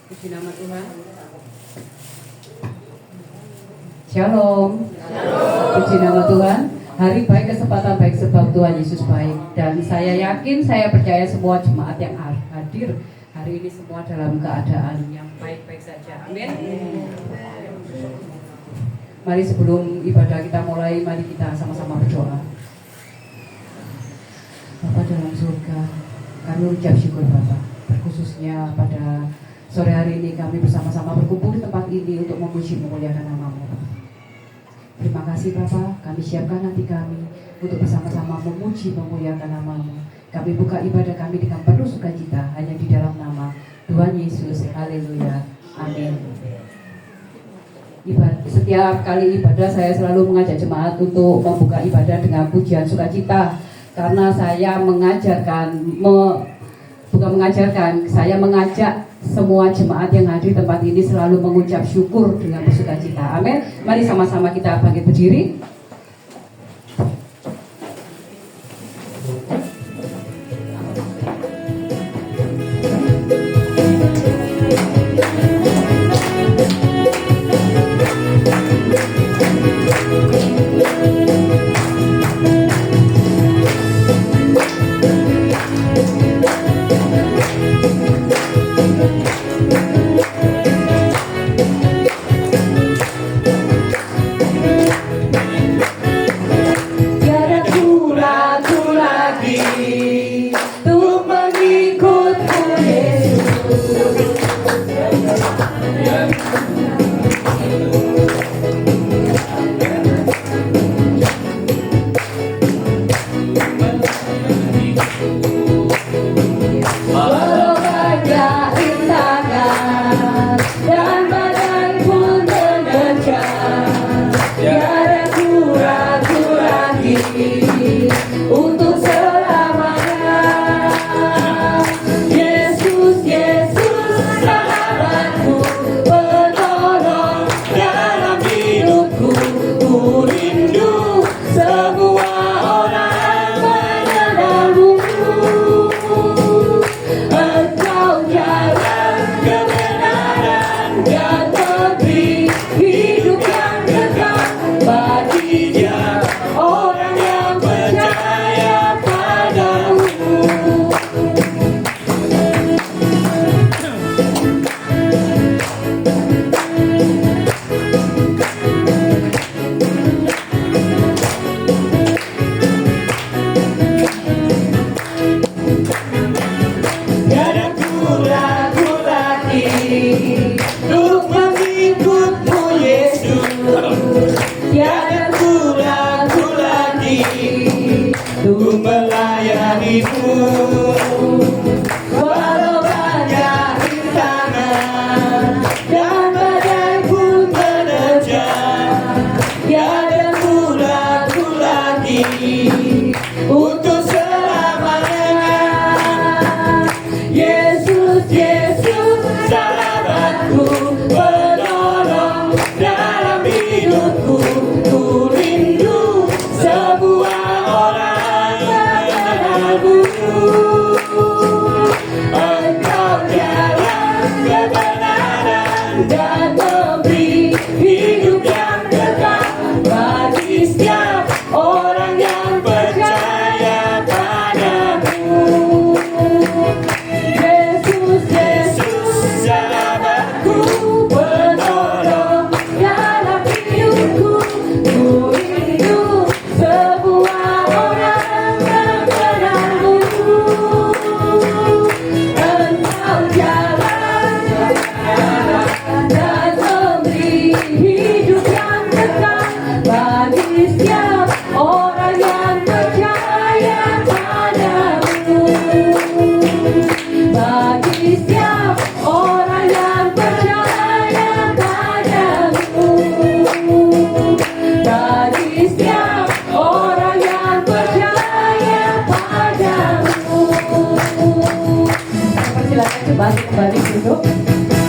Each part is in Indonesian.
Puji nama Tuhan. Shalom. Puji nama Tuhan. Hari baik, kesempatan baik sebab Tuhan Yesus baik. Dan saya yakin, saya percaya semua jemaat yang hadir hari ini semua dalam keadaan yang baik-baik saja. Amin. Mari sebelum ibadah kita mulai, mari kita sama-sama berdoa. Bapa dalam surga, kami ucap syukur Bapa, terkhususnya pada sore hari ini kami bersama-sama berkumpul di tempat ini untuk memuji memuliakan nama-Mu. Terima kasih Bapa, kami siapkan hati kami untuk bersama-sama memuji memuliakan nama-Mu. Kami buka ibadah kami dengan penuh sukacita hanya di dalam nama Tuhan Yesus. Haleluya. Amin. Setiap kali ibadah saya selalu mengajak jemaat untuk membuka ibadah dengan pujian sukacita, karena saya saya mengajak semua jemaat yang hadir di tempat ini selalu mengucap syukur dengan bersukacita. Amin. Mari sama-sama kita bangkit berdiri.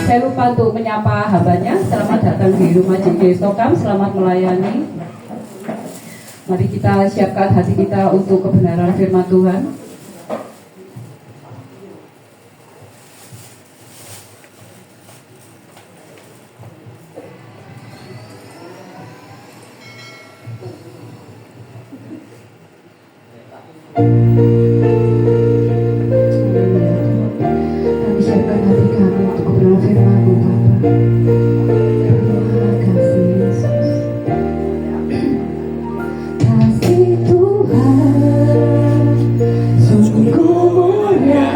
Saya lupa untuk menyapa hambanya. Selamat datang di rumah JG Stokam. Selamat melayani. Mari kita siapkan hati kita untuk kebenaran firman Tuhan. Kami siapkan hati kami untuk kebenaran firman-Mu, Bapa. Terima kasih, Yesus. Kasih Tuhan sungguh mulia,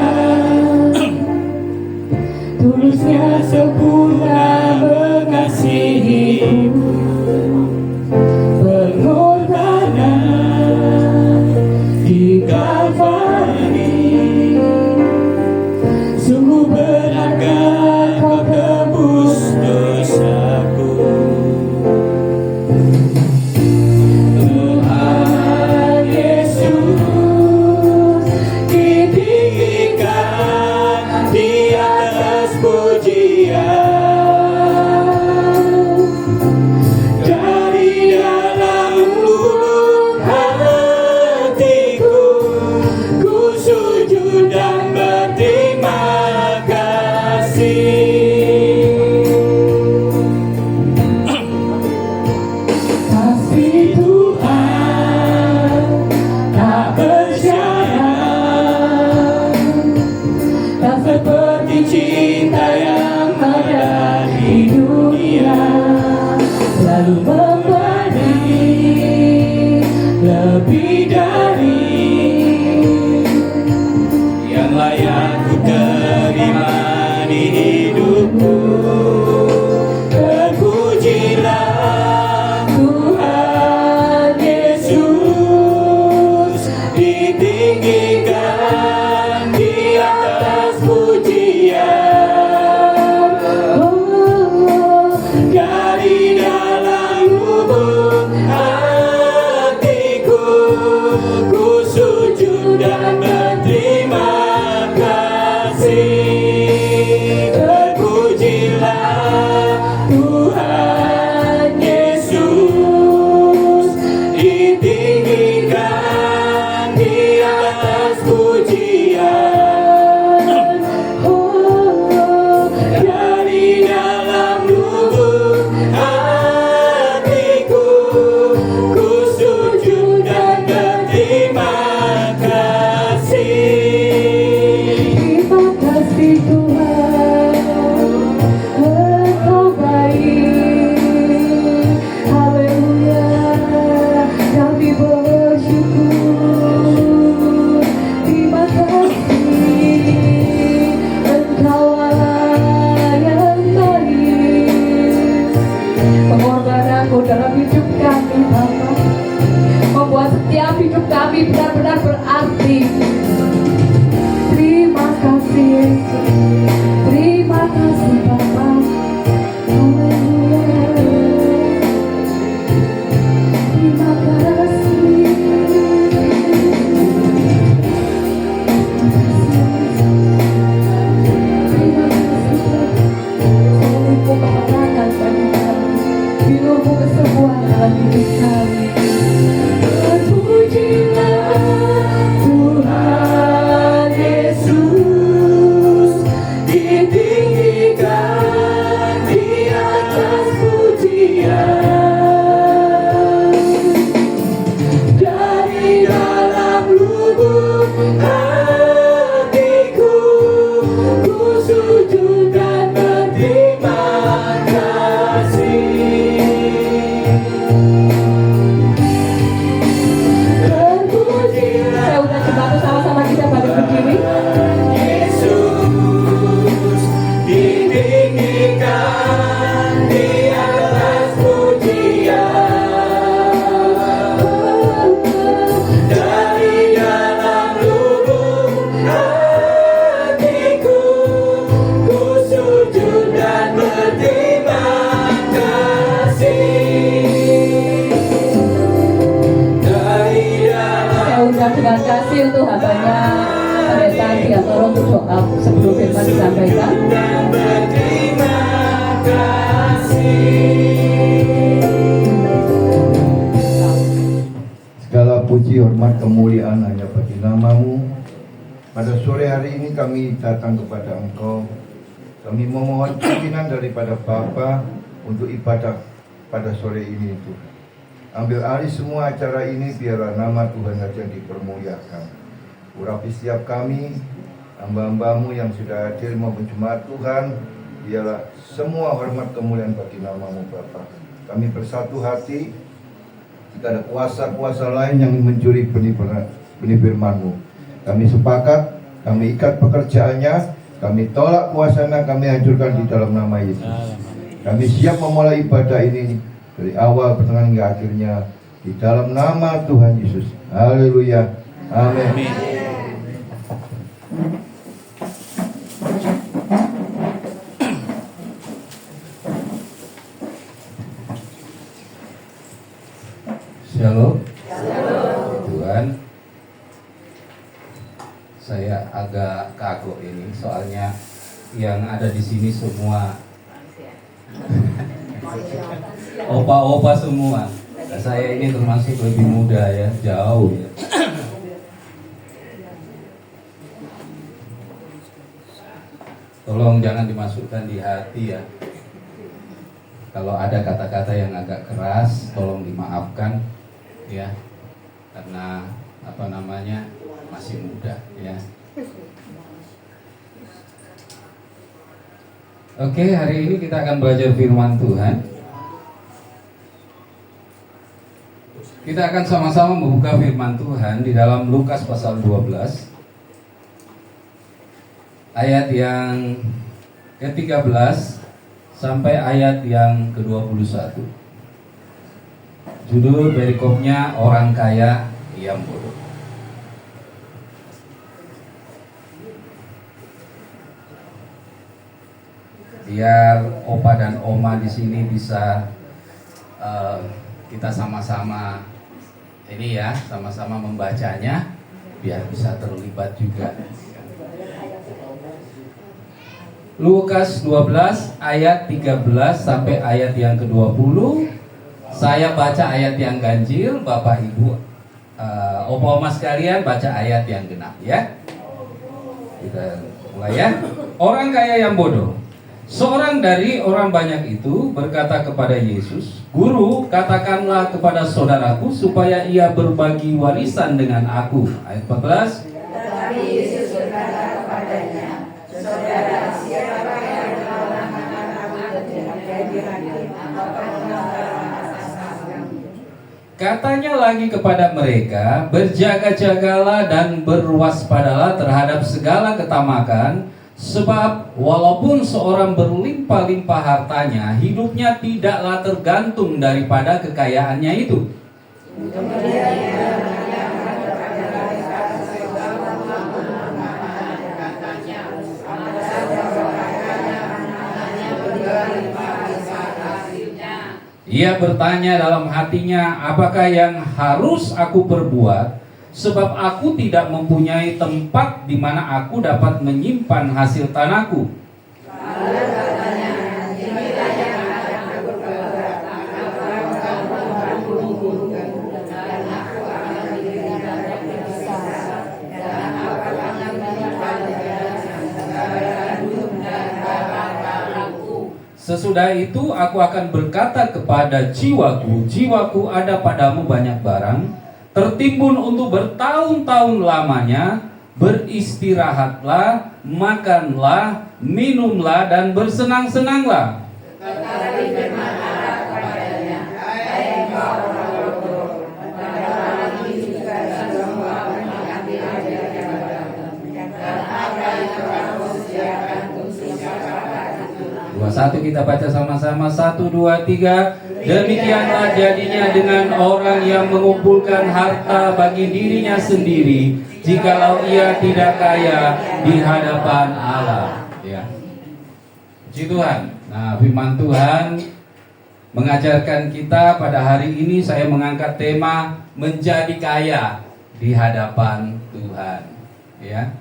tulusnya sempurna mengasihiku, pengorbanan di Kalvari, sungguh berharga Kau tebus dosaku. Tuhan Yesus ditinggikan di atas pujian, dari dalam lubuk hatiku ku sujud dan berterima kasih. Kasih Tuhan tak bersyarat, tak seperti cinta yang ada di dunia, selalu memberi lebih dari yang layak ku terima di hidupku. Terpujilah Tuhan Yesus, ditinggikan di atas pujian, dari dalam lubuk hatiku ku sujud dan berterima kasih. Terpujilah Tuhan Yesus, ditinggikan di atas pujian, dari dalam lubuk hatiku ku sujud dan berterima kasih. Terima kasih Tuhan, Engkau baik. Haleluya, kami bersyukur. Terima kasih, Engkau Allah yang baik. Pengorbanan-Mu dalam hidup kami, Bapa, membuat setiap hidup kami benar-benar berarti. Terima kasih Yesus, terima kasih Bapa. Haleluya, terima kasih. Terima kasih Tuhan, kemenangan bagi kami, biru-biru kesembuhan dalam hidup kami. Terpujilah Tuhan Yesus, ditinggikan di atas pujian, dari dalam lubuk hatiku ku sujud dan berterima kasih. Saya undang jemaat sama-sama kita pada berdiri. Yesus ditinggikan di atas pujian, dari dalam lubuk hatiku ku sujud dan berterima kasih. Saya undang dengan kasih untuk hambanya Pendeta Diatoro untuk doa sebelum firman disampaikan. Segala puji, hormat, kemuliaan hanya bagi nama-Mu. Pada sore hari ini kami datang kepada Engkau. Kami memohon pimpinan daripada Bapa untuk ibadah pada sore ini, Tuhan. Ambil alih semua acara ini, biarlah nama Tuhan saja dipermuliakan. urapi setiap kami, hamba-hambamu yang sudah hadir maupun jemaat Tuhan. Biarlah semua hormat kemuliaan bagi nama-Mu Bapa. Kami bersatu hati. Jika ada kuasa-kuasa lain yang mencuri benih firman-Mu, kami sepakat, kami ikat pekerjaannya, kami tolak kuasanya, kami hancurkan di dalam nama Yesus. Kami siap memulai ibadah ini dari awal, pertengahan hingga akhirnya di dalam nama Tuhan Yesus. Haleluya. Amin. Shalom. Tuhan, saya agak kagok ini soalnya yang ada di sini semua opa-opa semua. Saya ini termasuk lebih muda ya, jauh ya. Tolong jangan dimasukkan di hati ya. Kalau ada kata-kata yang agak keras, tolong dimaafkan ya. Karena masih muda ya. Oke, hari ini kita akan belajar firman Tuhan. Kita akan sama-sama membuka firman Tuhan di dalam Lukas pasal 12 ayat yang ke-13 sampai ayat yang ke-21. Judul perikopnya orang kaya yang bodoh. Biar opa dan oma di sini bisa kita sama-sama sama-sama membacanya biar bisa terlibat juga. Lukas 12 ayat 13 sampai ayat yang ke-20. Saya baca ayat yang ganjil, Bapak Ibu opa-oma sekalian baca ayat yang genap ya. Kita mulai ya. Orang kaya yang bodoh. Seorang dari orang banyak itu berkata kepada Yesus, "Guru, katakanlah kepada saudaraku supaya ia berbagi warisan dengan aku." Ayat 14. Tetapi Yesus berkata kepadanya, "Saudara, siapa yang mengatakan aku menjadi hakim atau pengacara atas kamu?" Katanya lagi kepada mereka, "Berjaga-jagalah dan berwaspadalah terhadap segala ketamakan, sebab walaupun seorang berlimpah-limpah hartanya, hidupnya tidaklah tergantung daripada kekayaannya itu." Kemudian ia menanyakan kepada mereka segala katanya, apakah berkatanya anaknya berlimpah hasilnya. Ia bertanya dalam hatinya, "Apakah yang harus aku perbuat? Sebab aku tidak mempunyai tempat di mana aku dapat menyimpan hasil tanahku." Lalu katanya, "Inilah yang akan aku perbuat. Aku membantu dan aku akan diberikan besar, dan aku akan menyimpan segala hidup dan harta-hartaku. Sesudah itu aku akan berkata kepada jiwaku, jiwaku ada padamu banyak barang, tertimbun untuk bertahun-tahun lamanya, beristirahatlah, makanlah, minumlah, dan bersenang-senanglah. Tetapi firman Allah kepadanya, "Hai engkau orang bodoh, bentar lagi juga semua mengambil daripada dan apa yang kamu sediakan untuk siapakah itu?" 21 kita baca sama-sama. 1, 2, 3. Demikianlah jadinya dengan orang yang mengumpulkan harta bagi dirinya sendiri, jikalau ia tidak kaya di hadapan Allah. Ya. Puji Tuhan. Nah, firman Tuhan mengajarkan kita pada hari ini. Saya mengangkat tema menjadi kaya di hadapan Tuhan. Ya.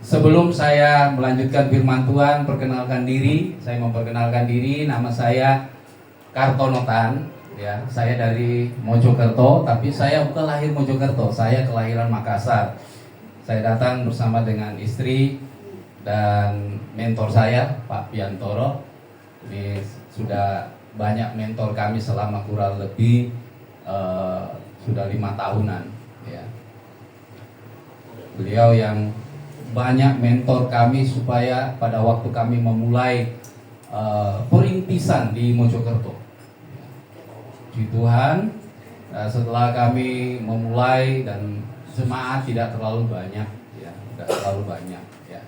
Sebelum saya melanjutkan firman Tuhan, perkenalkan diri. Saya memperkenalkan diri, nama saya Kartonotan, ya. Saya dari Mojokerto, tapi saya bukan lahir Mojokerto, saya kelahiran Makassar. Saya datang bersama dengan istri dan mentor saya, Pak Piantoro. Ini sudah banyak mentor kami selama kurang lebih sudah 5 tahunan, ya. Beliau yang banyak mentor kami supaya pada waktu kami memulai perintisan di Mojokerto. Puji Tuhan, setelah kami memulai dan jemaat tidak terlalu banyak, ya, tidak terlalu banyak, ya,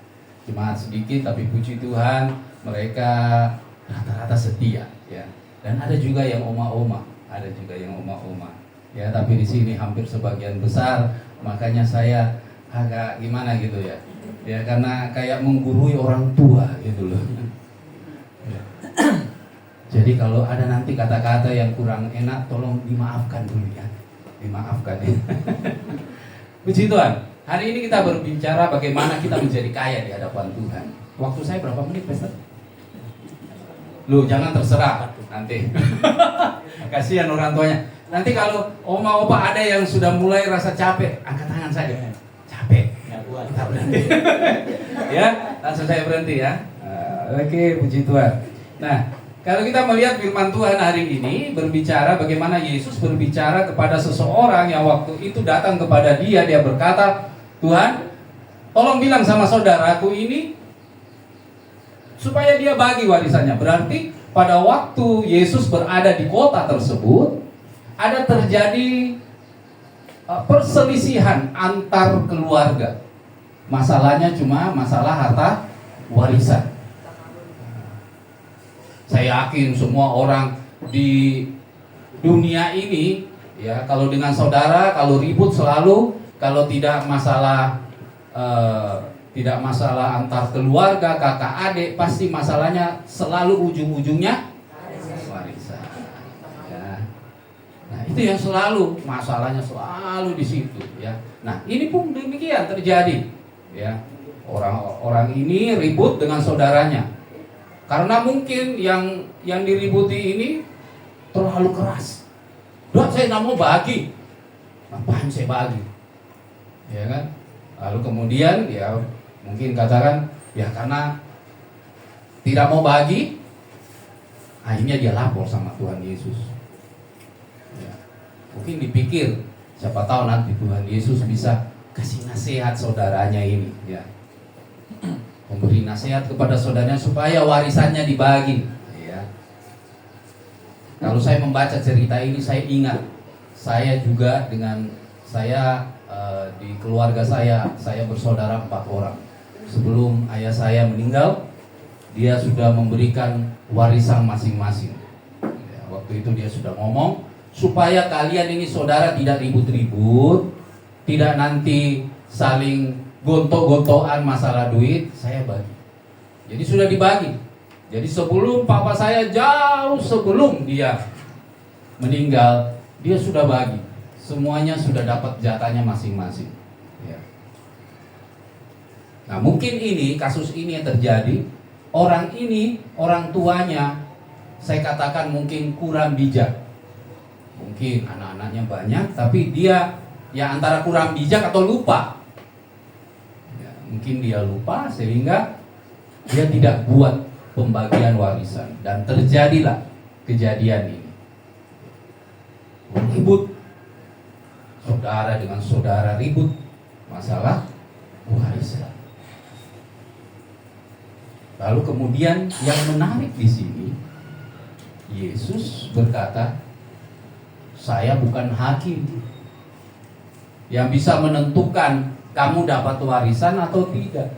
jemaat sedikit, tapi puji Tuhan mereka rata-rata setia, ya, dan ada juga yang oma-oma, ya, tapi di sini hampir sebagian besar, makanya saya agak gimana gitu ya, ya karena kayak menggurui orang tua gitu loh. Jadi kalau ada nanti kata-kata yang kurang enak, tolong dimaafkan dulu ya. Dimaafkan ya. Puji Tuhan. Hari ini kita berbicara bagaimana kita menjadi kaya di hadapan Tuhan. Waktu saya berapa menit, Pastor? Loh, jangan terserah nanti. Kasihan orang tuanya. Nanti kalau oma opa ada yang sudah mulai rasa capek, angkat tangan saja. Capek. Kita berhenti. Ya, langsung saya berhenti ya. Oke, puji Tuhan. Nah, kalau kita melihat firman Tuhan hari ini berbicara bagaimana Yesus berbicara kepada seseorang yang waktu itu datang kepada dia berkata, Tuhan, tolong bilang sama saudaraku ini supaya dia bagi warisannya. Berarti pada waktu Yesus berada di kota tersebut, ada terjadi perselisihan antar keluarga. Masalahnya cuma masalah harta warisan. Saya yakin semua orang di dunia ini, ya, kalau dengan saudara, kalau ribut selalu, kalau tidak masalah antar keluarga, kakak adik, pasti masalahnya selalu ujung-ujungnya warisan. Ya. Nah, itu yang selalu masalahnya selalu di situ, ya. Nah, ini pun demikian terjadi, ya. Orang ini ribut dengan saudaranya. Karena mungkin yang diributi ini terlalu keras. Udah, saya nggak mau bagi. Ngapain saya bagi? Ya kan? Lalu kemudian ya mungkin katakan ya karena tidak mau bagi, akhirnya dia lapor sama Tuhan Yesus. Ya. Mungkin dipikir siapa tahu nanti Tuhan Yesus bisa kasih nasihat saudaranya ini. Ya. Memberi nasihat kepada saudaranya supaya warisannya dibagi, ya. Kalau saya membaca cerita ini, saya ingat saya juga dengan saya di keluarga saya bersaudara 4 orang. Sebelum ayah saya meninggal, dia sudah memberikan warisan masing-masing. Ya, waktu itu dia sudah ngomong supaya kalian ini saudara tidak ribut-ribut, tidak nanti saling gontok-gontokan masalah duit, saya bagi. Jadi sudah dibagi. Jadi sebelum papa saya, jauh sebelum dia meninggal, dia sudah bagi. Semuanya sudah dapat jatahnya masing-masing. Ya. Nah, mungkin ini kasus ini yang terjadi. Orang ini, orang tuanya, saya katakan mungkin kurang bijak. Mungkin anak-anaknya banyak, tapi dia ya antara kurang bijak atau lupa. Mungkin dia lupa sehingga dia tidak buat pembagian warisan dan terjadilah kejadian ini. Ribut saudara dengan saudara, ribut masalah warisan. Lalu kemudian yang menarik di sini, Yesus berkata, saya bukan hakim yang bisa menentukan kamu dapat warisan atau tidak.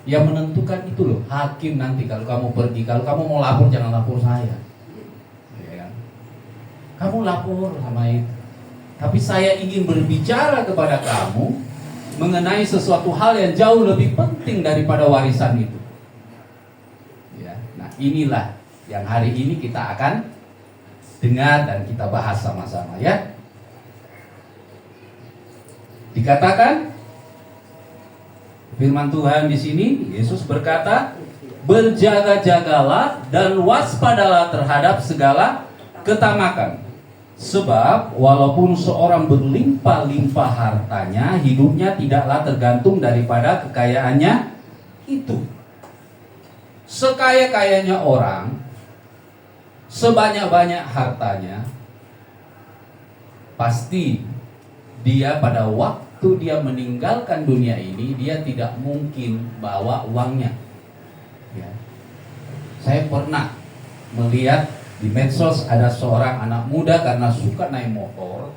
Yang menentukan itu loh, hakim nanti kalau kamu pergi. Kalau kamu mau lapor, jangan lapor saya, ya kan? Kamu lapor sama itu. Tapi saya ingin berbicara kepada kamu mengenai sesuatu hal yang jauh lebih penting daripada warisan itu, ya. Nah, inilah yang hari ini kita akan dengar dan kita bahas sama-sama, ya. Dikatakan firman Tuhan di sini, Yesus berkata, berjaga-jagalah dan waspadalah terhadap segala ketamakan. Sebab walaupun seorang berlimpah-limpah hartanya, hidupnya tidaklah tergantung daripada kekayaannya itu. Sekaya-kayanya orang, sebanyak-banyak hartanya, pasti dia pada waktu waktu dia meninggalkan dunia ini, dia tidak mungkin bawa uangnya. Ya. Saya pernah melihat di medsos ada seorang anak muda karena suka naik motor,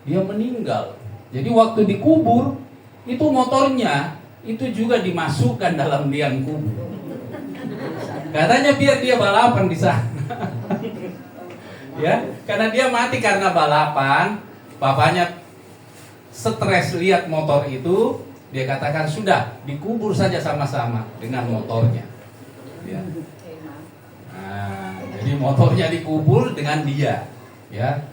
dia meninggal. Jadi waktu dikubur, itu motornya itu juga dimasukkan dalam liang kubur. Katanya biar dia balapan di sana. Ya, karena dia mati karena balapan, bapaknya stres lihat motor itu, dia katakan sudah dikubur saja sama-sama dengan motornya. Ya. Nah, jadi motornya dikubur dengan dia, ya.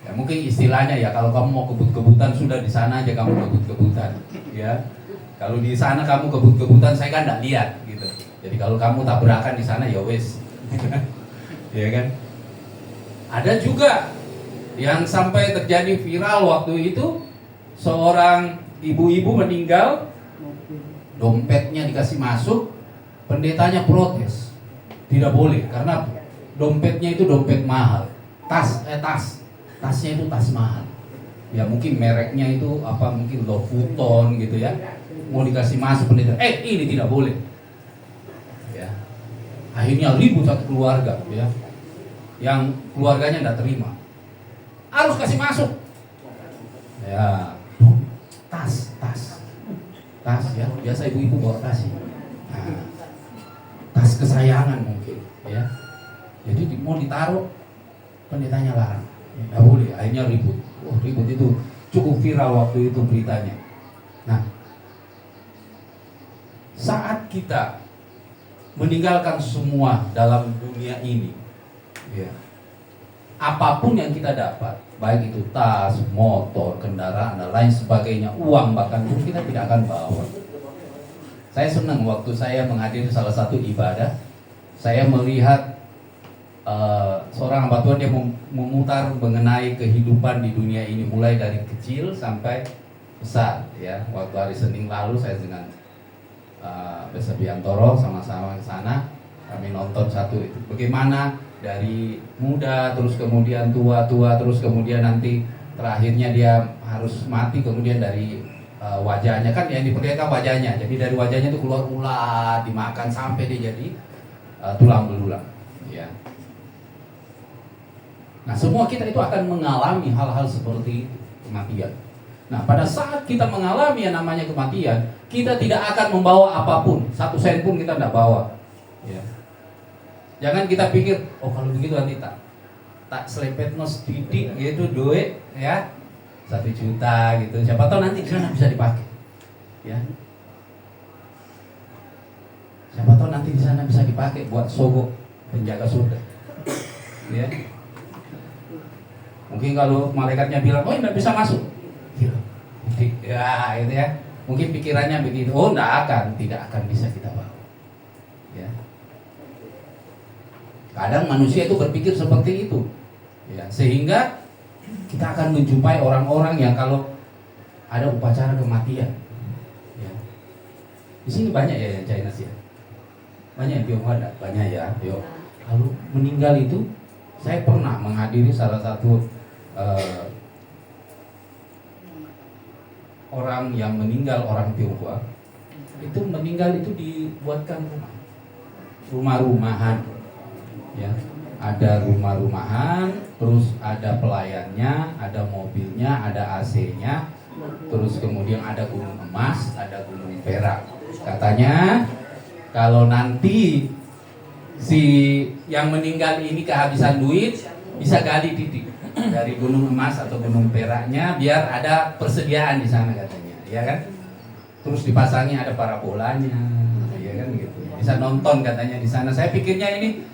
Ya mungkin istilahnya ya, kalau kamu mau kebut-kebutan sudah di sana aja kamu kebut-kebutan, ya. Kalau di sana kamu kebut-kebutan saya kan enggak lihat gitu. Jadi kalau kamu tabrakan di sana ya wes. Ya kan? Ada juga yang sampai terjadi viral waktu itu, seorang ibu-ibu meninggal, dompetnya dikasih masuk, pendetanya protes, tidak boleh karena dompetnya itu dompet mahal, tasnya itu tas mahal, ya mungkin mereknya itu apa, mungkin Louboutin gitu ya, mau dikasih masuk pendeta, ini tidak boleh, ya akhirnya ribut satu keluarga, ya yang keluarganya tidak terima, harus kasih masuk, ya tas ya, biasa ibu-ibu bawa tas ya. Nah, tas kesayangan mungkin, ya. Jadi mau ditaruh, pendetanya larang, nggak boleh. Akhirnya ribut. Ribut itu cukup viral waktu itu beritanya. Nah, saat kita meninggalkan semua dalam dunia ini, ya, apapun yang kita dapat, baik itu tas, motor, kendaraan, dan lain sebagainya, uang bahkan pun kita tidak akan bawa. Saya senang waktu saya menghadiri salah satu ibadah, saya melihat seorang hamba Tuhan, dia memutar mengenai kehidupan di dunia ini mulai dari kecil sampai besar. Ya, waktu hari Senin lalu saya dengan Besa Biantoro sama-sama ke sana, kami nonton satu itu. Bagaimana dari muda terus kemudian tua, terus kemudian nanti terakhirnya dia harus mati, kemudian dari wajahnya kan yang diperlihatkan wajahnya, jadi dari wajahnya itu keluar ulat, dimakan sampai dia jadi tulang belulang, ya. Nah, semua kita itu akan mengalami hal-hal seperti itu, kematian. Nah, pada saat kita mengalami yang namanya kematian, kita tidak akan membawa apapun, 1 sen pun kita tidak bawa, ya. Jangan kita pikir, kalau begitu nanti tak selepet sedikit gitu duit, ya 1 juta gitu. Siapa tahu nanti di sana bisa dipakai, ya. Siapa tahu nanti di sana bisa dipakai buat sogok penjaga surga, ya. Mungkin kalau malaikatnya bilang, tidak bisa masuk, ya itu ya. Mungkin pikirannya begitu, tidak akan bisa kita bawa, ya. Kadang manusia itu berpikir seperti itu, ya, sehingga kita akan menjumpai orang-orang yang kalau ada upacara kematian, ya. Di sini banyak ya yang Chinese ya, banyak yang Tionghoa ada, banyak ya. Kalau meninggal itu, saya pernah menghadiri salah satu orang yang meninggal, orang Tionghoa, itu meninggal itu dibuatkan rumah-rumahan. Ya, ada rumah-rumahan, terus ada pelayannya, ada mobilnya, ada AC-nya, terus kemudian ada gunung emas, ada gunung perak. Katanya kalau nanti si yang meninggal ini kehabisan duit, bisa gali titik dari gunung emas atau gunung peraknya, biar ada persediaan di sana katanya, ya kan? Terus dipasangi ada parabolanya, ya kan gitu. Bisa nonton katanya di sana. Saya pikirnya ini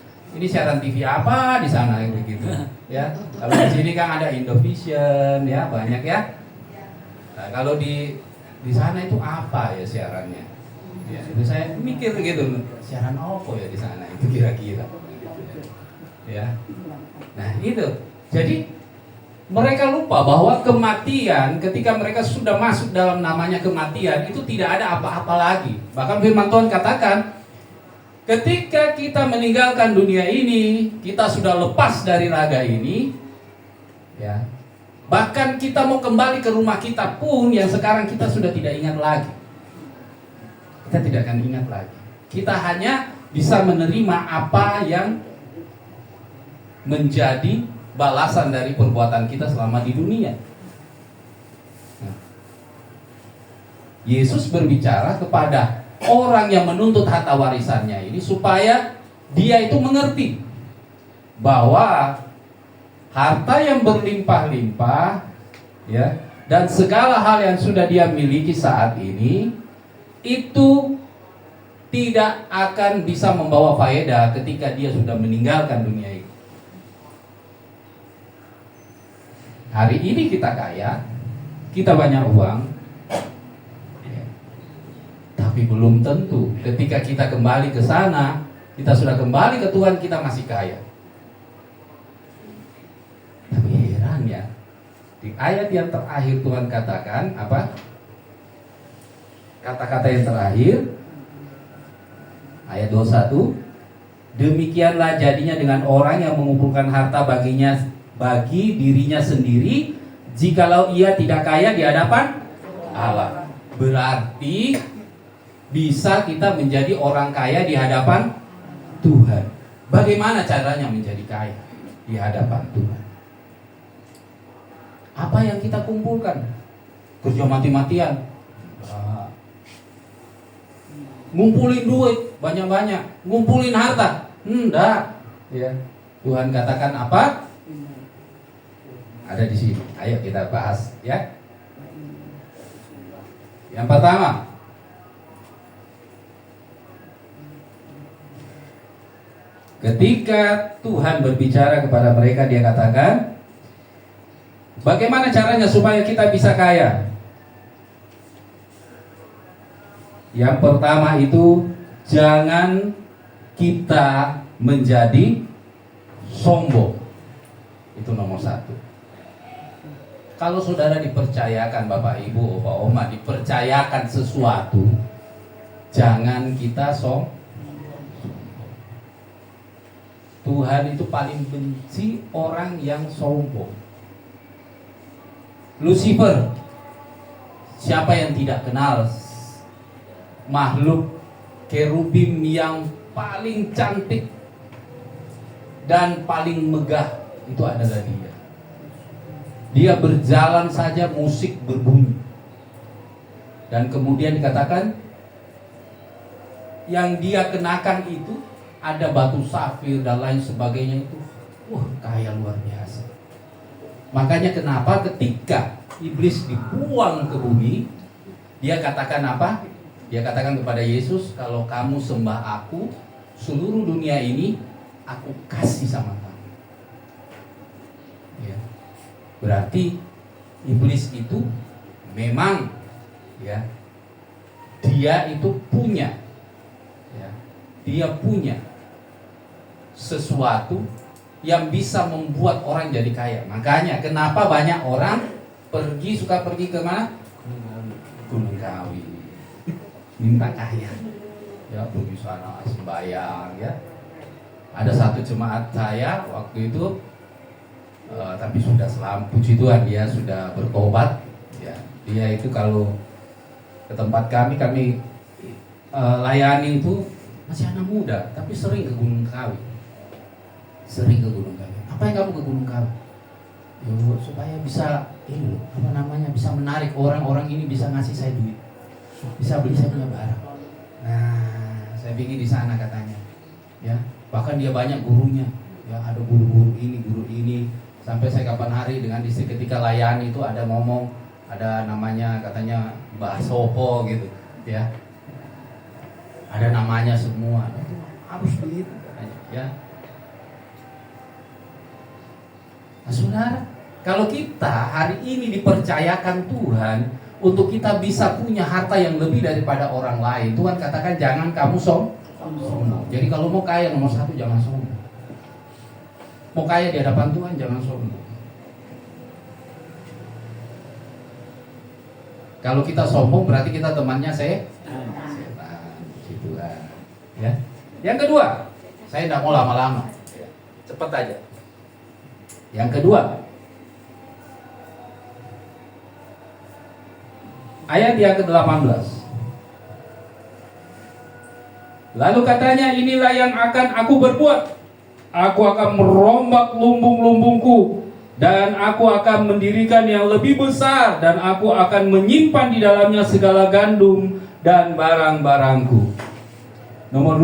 siaran TV apa di sana begitu, ya. Kalau di sini kan ada Indovision, ya banyak ya. Nah, kalau di sana itu apa ya siarannya? Ya, itu saya mikir gitu, siaran apa ya di sana itu kira-kira, ya. Nah itu, jadi mereka lupa bahwa kematian, ketika mereka sudah masuk dalam namanya kematian, itu tidak ada apa-apa lagi. Bahkan firman Tuhan katakan, ketika kita meninggalkan dunia ini, kita sudah lepas dari raga ini, ya. Bahkan kita mau kembali ke rumah kita pun yang sekarang kita sudah tidak ingat lagi. Kita tidak akan ingat lagi. Kita hanya bisa menerima apa yang menjadi balasan dari perbuatan kita selama di dunia. Nah, Yesus berbicara kepada orang yang menuntut harta warisannya ini supaya dia itu mengerti bahwa harta yang berlimpah-limpah, ya, dan segala hal yang sudah dia miliki saat ini itu tidak akan bisa membawa faedah ketika dia sudah meninggalkan dunia ini. Hari ini kita kaya, kita banyak uang, ya, tapi belum tentu ketika kita kembali ke sana, kita sudah kembali ke Tuhan, kita masih kaya. Tapi heran ya, di ayat yang terakhir Tuhan katakan apa? Kata-kata yang terakhir, ayat 21, demikianlah jadinya dengan orang yang mengumpulkan harta bagi dirinya sendiri, jikalau ia tidak kaya di hadapan Allah. Berarti bisa kita menjadi orang kaya di hadapan Tuhan. Bagaimana caranya menjadi kaya di hadapan Tuhan? Apa yang kita kumpulkan? Kerja mati-matian, ngumpulin duit banyak-banyak, ngumpulin harta, enggak. Ya. Tuhan katakan apa? Ada di sini. Ayo kita bahas, ya. Yang pertama, ketika Tuhan berbicara kepada mereka, dia katakan, bagaimana caranya supaya kita bisa kaya? Yang pertama itu, jangan kita menjadi sombong. Itu nomor satu. Kalau saudara dipercayakan, Bapak Ibu, Opa Oma, dipercayakan sesuatu, jangan kita sombong. Tuhan itu paling benci orang yang sombong. Lucifer, siapa yang tidak kenal makhluk kerubim yang paling cantik dan paling megah, itu adalah dia. Dia berjalan saja musik berbunyi. Dan kemudian dikatakan yang dia kenakan itu ada batu safir dan lain sebagainya itu. Kaya luar biasa. Makanya kenapa ketika iblis dibuang ke bumi, dia katakan apa? Dia katakan kepada Yesus, kalau kamu sembah aku, seluruh dunia ini aku kasih sama kamu. Ya. Berarti iblis itu memang, ya, dia itu punya, ya, dia punya sesuatu yang bisa membuat orang jadi kaya. Makanya kenapa banyak orang suka pergi ke mana? Gunung Kawi, minta kaya, ya, pergi sana sembahyang, ya. Ada satu jemaat saya waktu itu, tapi sudah puji Tuhan, dia sudah bertobat, ya. Dia itu kalau ke tempat kami layani itu masih anak muda, tapi sering ke Gunung Kawi. Apa yang kamu ke Gunung Kawi? Yo, supaya bisa ini, bisa menarik orang-orang ini, bisa ngasih saya duit, bisa beli saya punya barang. Nah, saya pikir di sana katanya, ya. Bahkan dia banyak gurunya, ya, ada guru ini. Sampai saya kapan hari dengan istri ketika layani itu ada ngomong, ada namanya katanya Mbah Sopo gitu, ya. Ada namanya semua, harus begitu, ya. Nah, saudara, kalau kita hari ini dipercayakan Tuhan untuk kita bisa punya harta yang lebih daripada orang lain, Tuhan katakan jangan kamu sombong. Jadi kalau mau kaya, nomor satu jangan sombong. Mau kaya di hadapan Tuhan jangan sombong. Kalau kita sombong berarti kita temannya setan. Gitu kan. Ya. Yang kedua, saya tidak mau lama-lama, cepat aja. Yang kedua, ayat yang ke-18. Lalu katanya, inilah yang akan aku berbuat. Aku akan merombak lumbung-lumbungku, dan aku akan mendirikan yang lebih besar, dan aku akan menyimpan di dalamnya segala gandum dan barang-barangku. Nomor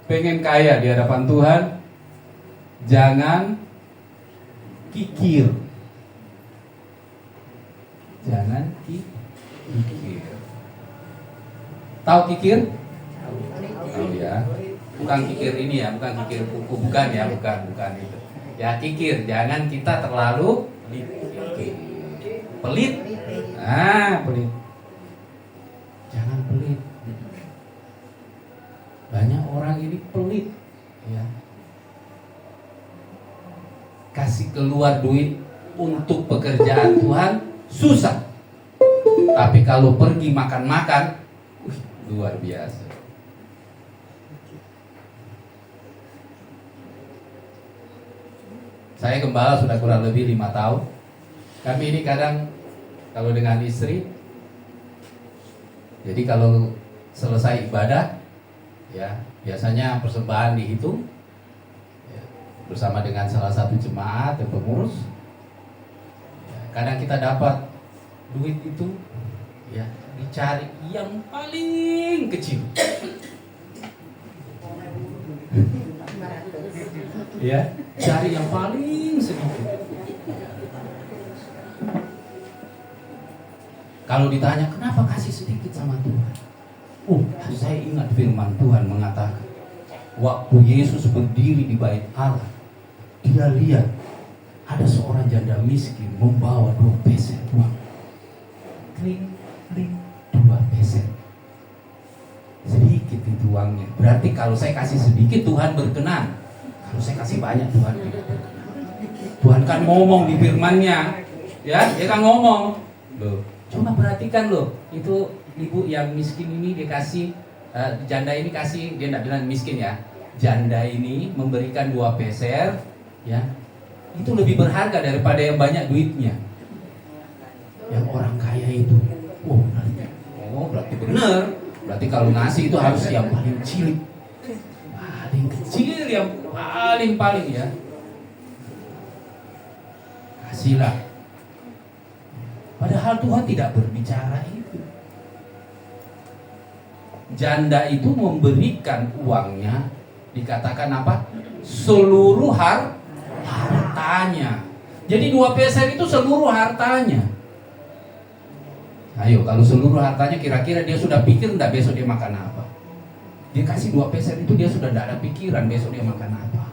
2, pengen kaya di hadapan Tuhan, jangan kikir. Jangan kikir. Tahu kikir? Tahu ya. Bukan kikir ini ya, bukan kikir kuku, bukan ya, bukan itu. Ya kikir, jangan kita terlalu kikir. Pelit. Pelit. Jangan pelit. Banyak orang ini pelit, ya. Kasih keluar duit untuk pekerjaan Tuhan susah. Tapi kalau pergi makan-makan, luar biasa. Saya gembala sudah kurang lebih 5 tahun. Kami ini kadang kalau dengan istri, jadi kalau selesai ibadah, ya biasanya persembahan dihitung, ya, bersama dengan salah satu jemaat atau pengurus. Ya, kadang kita dapat duit itu, ya dicari yang paling kecil. Ya, cari yang paling sedikit. Kalau ditanya kenapa kasih sedikit sama Tuhan? Saya ingat firman Tuhan mengatakan, waktu Yesus berdiri di bait Allah, dia lihat ada seorang janda miskin membawa 2 peser uang. Kling, kling, 2 peser. Sedikit itu uangnya. Berarti kalau saya kasih sedikit Tuhan berkenan. Kalau saya kasih banyak Tuhan tidak berkenan. Tuhan kan ngomong di firman-Nya, ya, dia kan ngomong. Loh, coba perhatikan loh, itu ibu yang miskin ini dikasih, janda ini kasih, dia tidak bilang miskin ya, janda ini memberikan 2 peser, ya, itu lebih berharga daripada yang banyak duitnya. Yang orang kaya itu, berarti benar, berarti kalau ngasih itu harus yang paling cilik, paling kecil, yang paling ya, kasihlah. Padahal Tuhan tidak berbicara itu. Janda itu memberikan uangnya, dikatakan apa? Seluruh hartanya. Jadi 2 peser itu seluruh hartanya. Ayo, kalau seluruh hartanya kira-kira dia sudah pikir enggak besok dia makan apa? Dia kasih 2 peser itu dia sudah tidak ada pikiran besok dia makan apa.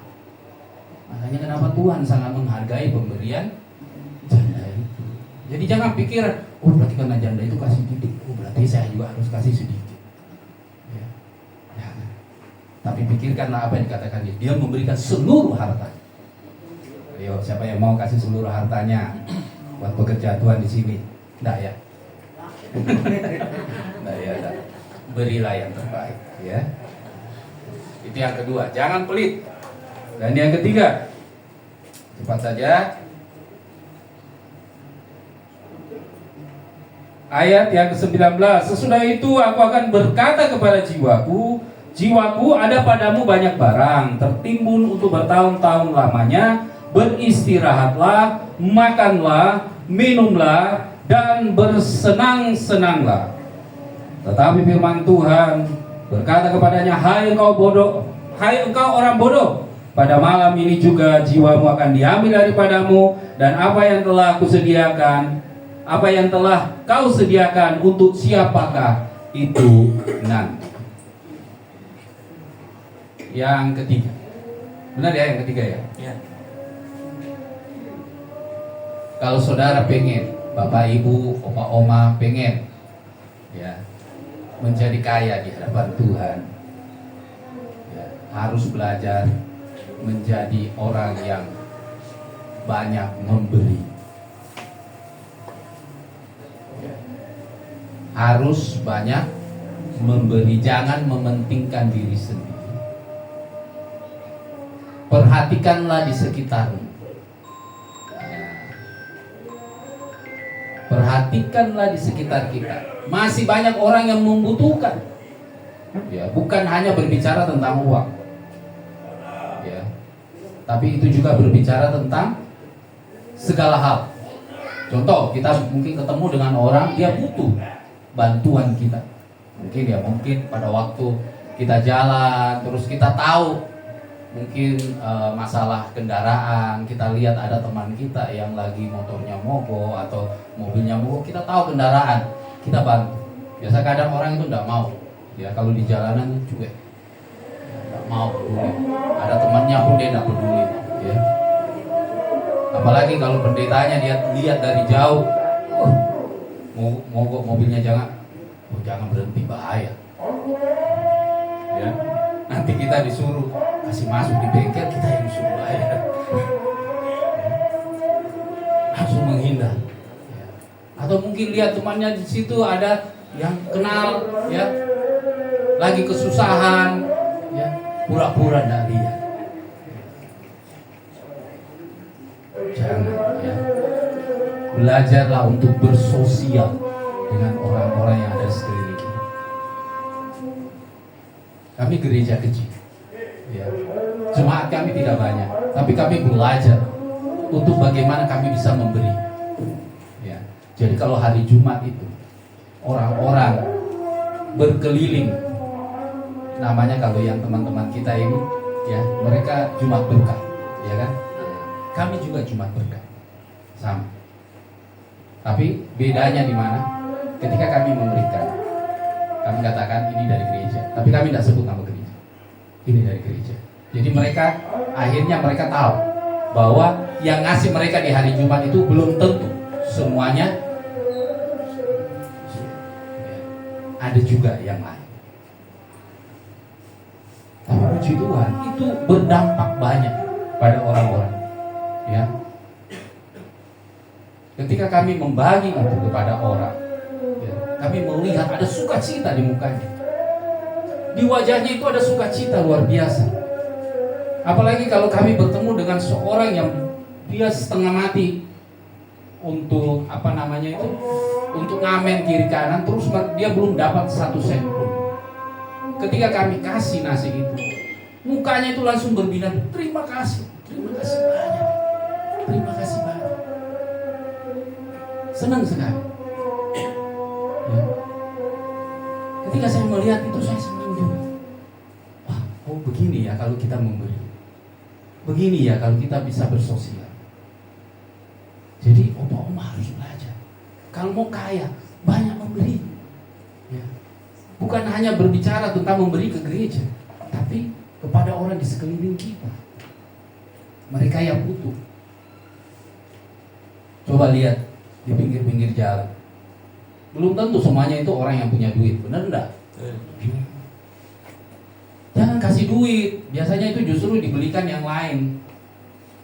Makanya kenapa Tuhan sangat menghargai pemberian janda itu. Jadi jangan pikiran, berarti karena janda itu kasih sedikit, berarti saya juga harus kasih sedikit. Ya. Jangan. Tapi pikirkanlah apa yang dikatakan dia. Dia memberikan seluruh hartanya. Ayo, siapa yang mau kasih seluruh hartanya buat pekerjaan Tuhan di sini? Enggak ya? Enggak ya, enggak. Berilah yang terbaik, ya. Itu yang kedua, jangan pelit. Dan yang ketiga, cepat saja. Ayat yang ke-19, sesudah itu aku akan berkata kepada jiwaku, jiwaku ada padamu banyak barang, tertimbun untuk bertahun-tahun lamanya, beristirahatlah, makanlah, minumlah, dan bersenang-senanglah. Tetapi firman Tuhan berkata kepadanya, hai engkau orang bodoh, pada malam ini juga jiwamu akan diambil daripadamu, dan apa yang telah kau sediakan untuk siapakah itu nanti. Yang ketiga, benar ya, yang ketiga ya? Ya. Kalau saudara pengen, bapak ibu, opa oma pengen, ya, menjadi kaya di hadapan Tuhan, ya, harus belajar menjadi orang yang banyak memberi. Harus banyak memberi, jangan mementingkan diri sendiri. Perhatikanlah di sekitarmu. Perhatikanlah di sekitar kita. Masih banyak orang yang membutuhkan. Ya, bukan hanya berbicara tentang uang. Ya. Tapi itu juga berbicara tentang segala hal. Contoh, kita mungkin ketemu dengan orang, dia butuh bantuan kita. Mungkin pada waktu kita jalan, terus kita tahu mungkin masalah kendaraan, kita lihat ada teman kita yang lagi motornya mogok atau mobilnya mogok, kita tahu kendaraan, kita bantu. Biasa kadang orang itu tidak mau, ya kalau di jalanan juga tidak mau peduli. Ada temannya pun dia tidak peduli, ya. Apalagi kalau pendetanya dia lihat dari jauh, mogok mobilnya jangan berhenti, bahaya. Ya, nanti kita disuruh kasih masuk di bengkel, kita yang disuruh bayar. Langsung menghindar. Ya. Atau mungkin lihat temannya di situ ada yang kenal, ya, lagi kesusahan, ya, pura-pura tidak lihat. Jangan, ya. Belajarlah untuk bersosial dengan orang-orang yang ada di sekeliling kita. Kami gereja kecil, ya. Jemaat kami tidak banyak, tapi kami belajar untuk bagaimana kami bisa memberi. Ya. Jadi kalau hari Jumat itu orang-orang berkeliling, namanya kalau yang teman-teman kita ini, ya, mereka Jumat berkah, ya kan? Kami juga Jumat berkah, sama. Tapi bedanya di mana? Ketika kami memberikan, kami katakan ini dari gereja, tapi kami tidak sebut nama gereja. Ini dari gereja. Jadi akhirnya mereka tahu bahwa yang ngasih mereka di hari Jumat itu belum tentu semuanya. Ada juga yang lain. Tapi puji Tuhan, itu berdampak banyak pada orang-orang. Ya. Ketika kami membagi itu kepada orang, ya, kami melihat ada sukacita di mukanya. Di wajahnya itu ada sukacita luar biasa. Apalagi kalau kami bertemu dengan seorang yang dia setengah mati untuk untuk ngamen kiri kanan, terus dia belum dapat 1 sen pun. Ketika kami kasih nasi itu, mukanya itu langsung berbinar, terima kasih banyak, terima kasih banyak. Senang sekali. Ya. Ketika saya melihat itu, saya senang juga. Wah, begini ya kalau kita memberi. Begini ya kalau kita bisa bersosial. Jadi oma harus belajar. Kalau mau kaya, banyak memberi. Ya. Bukan hanya berbicara tentang memberi ke gereja, tapi kepada orang di sekeliling kita. Mereka yang butuh. Coba lihat di pinggir-pinggir jalan. Belum tentu semuanya itu orang yang punya duit, benar enggak? Jangan kasih duit, biasanya itu justru dibelikan yang lain.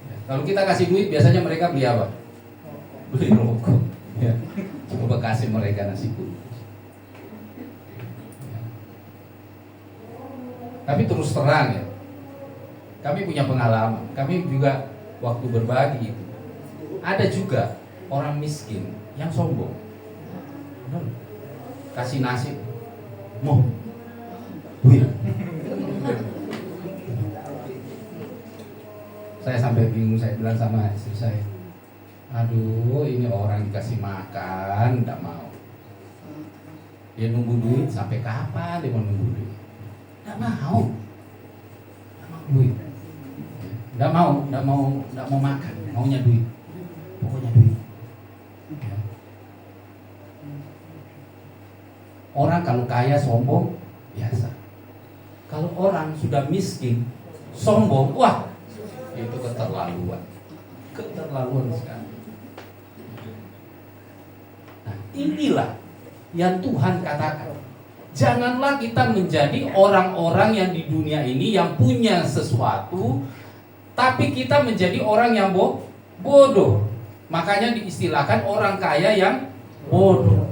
Ya, kalau kita kasih duit, biasanya mereka beli apa? Beli rokok. Ya. Coba kasih mereka nasi kuning. Ya. Tapi terus terang ya, kami punya pengalaman. Kami juga waktu berbagi itu, ada juga orang miskin yang sombong. Benar. Kasih nasi, mau duit. Saya sampai bingung, saya bilang sama istri saya, aduh ini orang dikasih makan, tidak mau. Dia nunggu duit, sampai kapan dia mau nunggu duit? Tidak mau duit. Tidak mau makan, maunya duit. Pokoknya duit. Orang kalau kaya sombong, biasa. Kalau orang sudah miskin, sombong, wah, itu keterlaluan sekali. Nah, inilah yang Tuhan katakan. Janganlah kita menjadi orang-orang yang di dunia ini yang punya sesuatu, tapi kita menjadi orang yang bodoh. Makanya diistilahkan orang kaya yang bodoh.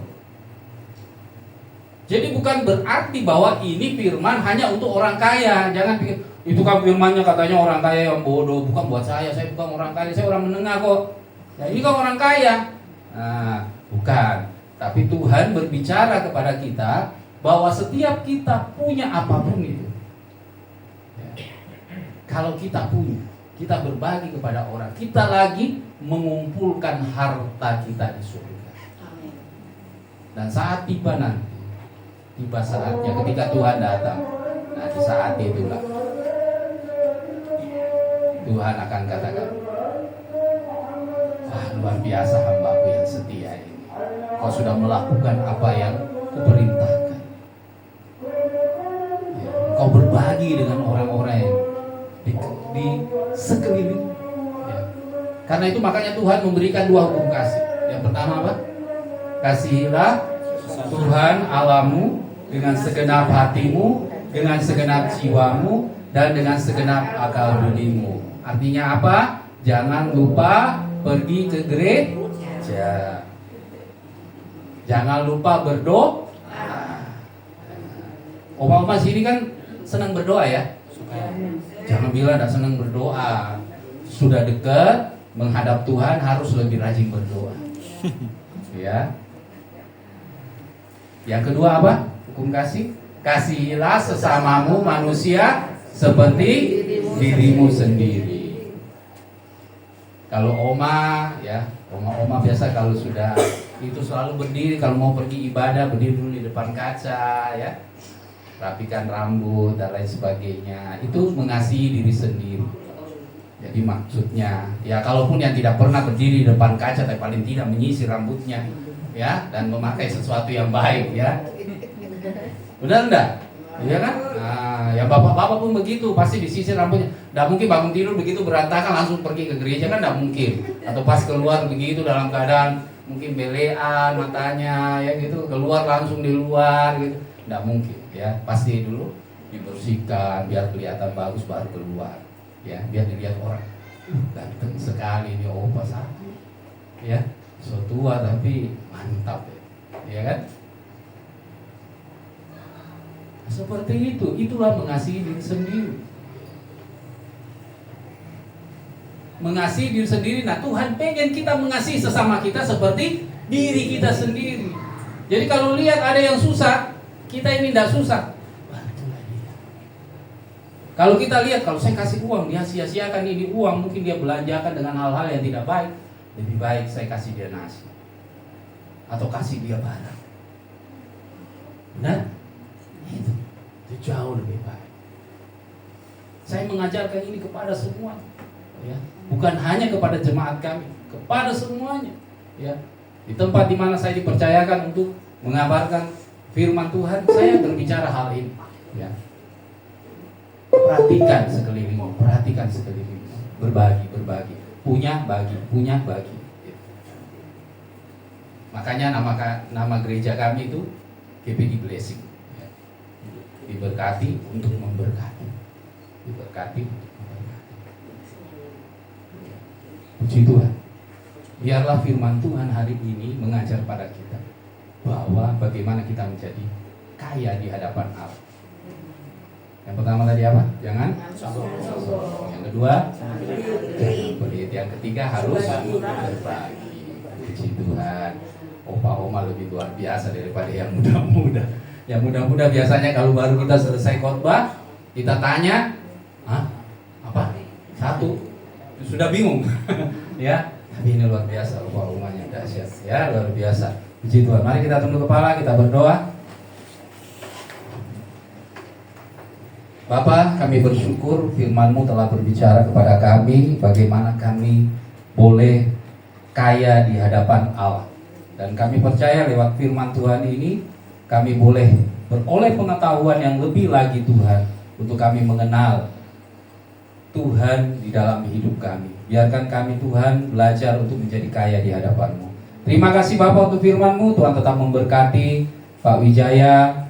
Jadi bukan berarti bahwa ini firman hanya untuk orang kaya. Jangan pikir, itu kan firmannya katanya orang kaya yang bodoh. Bukan buat saya bukan orang kaya, saya orang menengah kok. Ya ini kan orang kaya. Nah, Bukan. Tapi Tuhan berbicara kepada kita bahwa setiap kita punya apapun itu. Ya. Kalau kita punya, kita berbagi kepada orang, kita lagi mengumpulkan harta kita di surga. Dan saat tiba nanti, tiba saatnya ketika Tuhan datang, nah di saat itulah Tuhan akan katakan, wah luar biasa hambaku yang setia ini. Kau sudah melakukan apa yang kuperintahkan. Ya, kau berbagi dengan orang-orang yang di sekeliling. Ya. Karena itu makanya Tuhan memberikan 2 hukum kasih. Yang pertama apa? Kasihilah Tuhan Allahmu dengan segenap hatimu, dengan segenap jiwamu, dan dengan segenap akal budimu. Artinya apa? Jangan lupa pergi ke gereja. Jangan lupa berdoa. Oma-oma sini kan senang berdoa ya. Jangan bilang tidak senang berdoa. Sudah dekat menghadap Tuhan harus lebih rajin berdoa. Ya. Yang kedua apa? Hukum kasih. Kasihilah sesamamu manusia seperti dirimu sendiri. Kalau oma ya, oma biasa kalau sudah itu selalu berdiri kalau mau pergi ibadah, berdiri dulu di depan kaca ya. Rapikan rambut dan lain sebagainya. Itu mengasihi diri sendiri. Jadi maksudnya ya kalaupun yang tidak pernah berdiri di depan kaca tapi paling tidak menyisir rambutnya ya dan memakai sesuatu yang baik ya. Benar enggak? Iya kan? Nah, ya bapak-bapak pun begitu, pasti disisir rambutnya. Nggak mungkin bangun tidur begitu berantakan langsung pergi ke gereja kan nggak mungkin. Atau pas keluar begitu dalam keadaan mungkin belean matanya ya gitu, keluar langsung di luar gitu. Nggak mungkin ya. Pasti dulu dibersihkan biar kelihatan bagus baru keluar. Ya, biar dilihat orang. Ganteng sekali nih opa satu. Ya, so tua tapi mantap ya. Ya kan? Seperti itu, itulah mengasihi diri sendiri. Mengasihi diri sendiri, nah Tuhan pengen kita mengasihi sesama kita seperti diri kita sendiri. Jadi kalau lihat ada yang susah, kita ini tidak susah, bantulah dia. Kalau kita lihat, kalau saya kasih uang, dia sia-siakan ini uang, mungkin dia belanjakan dengan hal-hal yang tidak baik. Lebih baik saya kasih dia nasi atau kasih dia barang. Benar? Itu jauh lebih baik. Saya mengajarkan ini kepada semua, ya, bukan hanya kepada jemaat kami, kepada semuanya, ya. Di tempat di mana saya dipercayakan untuk mengabarkan firman Tuhan, saya berbicara hal ini, ya. Perhatikan sekelilingmu, berbagi, punya bagi. Ya. Makanya nama gereja kami itu GPD Blessing. Diberkati untuk memberkati. Puji Tuhan. Biarlah firman Tuhan hari ini mengajar pada kita bahwa bagaimana kita menjadi kaya di hadapan Allah. Yang pertama tadi apa? Jangan sombong. Yang kedua, jangan pelit. Yang ketiga harus berbagi. Puji Tuhan. Opa-oma lebih luar biasa daripada yang muda-muda. Yang muda-muda biasanya kalau baru kita selesai khotbah, kita tanya, apa? Satu, sudah bingung, ya. Tapi ini luar biasa, rumahnya dahsyat, ya luar biasa. Puji Tuhan. Mari kita tunduk kepala, kita berdoa. Bapa, kami bersyukur firman-Mu telah berbicara kepada kami bagaimana kami boleh kaya di hadapan Allah. Dan kami percaya lewat firman Tuhan ini kami boleh beroleh pengetahuan yang lebih lagi Tuhan, untuk kami mengenal Tuhan di dalam hidup kami. Biarkan kami Tuhan belajar untuk menjadi kaya di hadapan-Mu. Terima kasih Bapak untuk firman-Mu. Tuhan tetap memberkati Pak Wijaya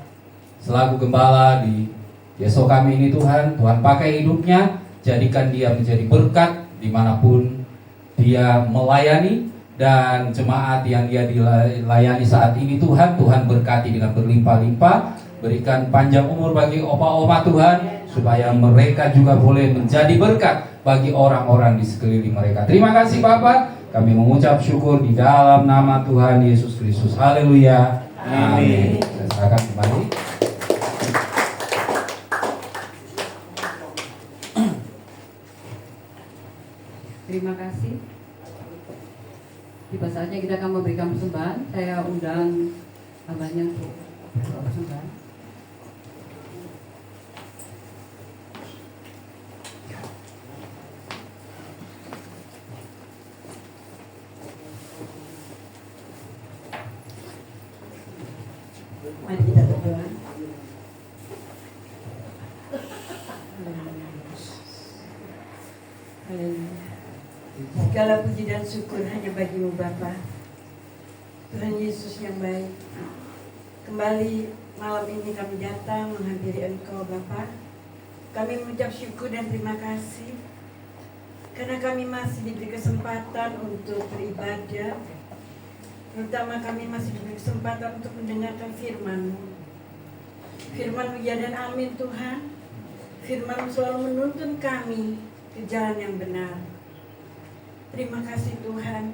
selaku gembala di Yeso kami ini Tuhan. Tuhan pakai hidupnya, jadikan dia menjadi berkat dimanapun dia melayani. Dan jemaat yang dia dilayani saat ini Tuhan berkati dengan berlimpah-limpah. Berikan panjang umur bagi opa-oma Tuhan, supaya mereka juga boleh menjadi berkat bagi orang-orang di sekeliling mereka. Terima kasih Bapak. Kami mengucap syukur di dalam nama Tuhan Yesus Kristus. Haleluya. Amin. Saya serahkan kembali. Terima kasih. Tiba saatnya kita akan memberikan persembahan. Saya undang abahnya untuk persembahan. Mari kita berdoa. Haleluya. Segala puji dan syukur hanya bagi-Mu Bapa, Tuhan Yesus yang baik. Kembali malam ini kami datang menghampiri Engkau Bapa. Kami mengucap syukur dan terima kasih karena kami masih diberi kesempatan untuk beribadah. Terutama kami masih diberi kesempatan untuk mendengarkan firman-Mu. Firman-Mu ya dan amin Tuhan. Firman-Mu selalu menuntun kami ke jalan yang benar. Terima kasih Tuhan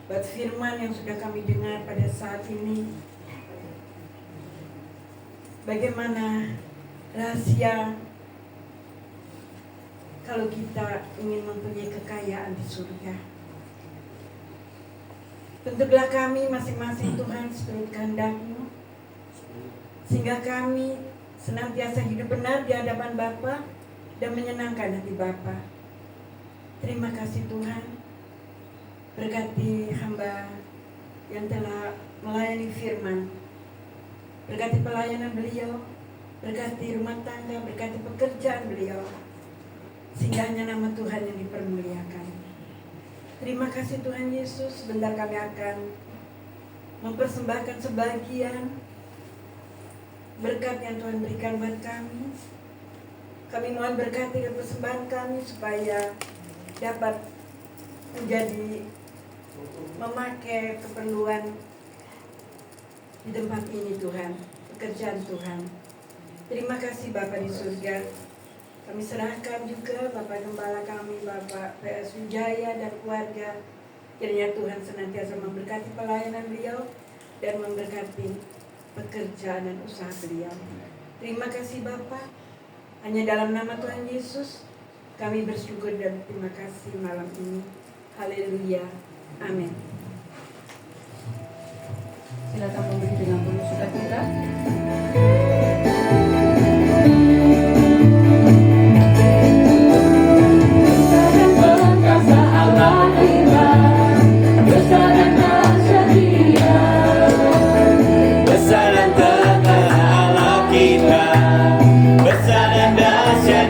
buat firman yang sudah kami dengar pada saat ini. Bagaimana rahasia kalau kita ingin mempunyai kekayaan di surga. Bentuklah kami masing-masing Tuhan seturut kehendak-Mu, sehingga kami senantiasa hidup benar di hadapan Bapa dan menyenangkan hati Bapa. Terima kasih Tuhan. Berkati hamba yang telah melayani firman. Berkati pelayanan beliau, berkati rumah tangga, berkati pekerjaan beliau, sehingga hanya nama Tuhan yang dipermuliakan. Terima kasih Tuhan Yesus. Sebentar kami akan mempersembahkan sebagian berkat yang Tuhan berikan buat kami. Kami mohon berkati dan persembahan kami supaya dapat menjadi memakai keperluan di tempat ini Tuhan, pekerjaan Tuhan. Terima kasih Bapa di surga. Kami serahkan juga Bapak Gembala kami, Bapak PS Wijaya dan keluarga. Kiranya Tuhan senantiasa memberkati pelayanan beliau dan memberkati pekerjaan dan usaha beliau. Terima kasih Bapak. Hanya dalam nama Tuhan Yesus kami bersyukur dan terima kasih malam ini. Haleluya. Amin. Silakan memberi dengan penuh sukacita. Besar dan perkasa Allah kita, besar dan dahsyat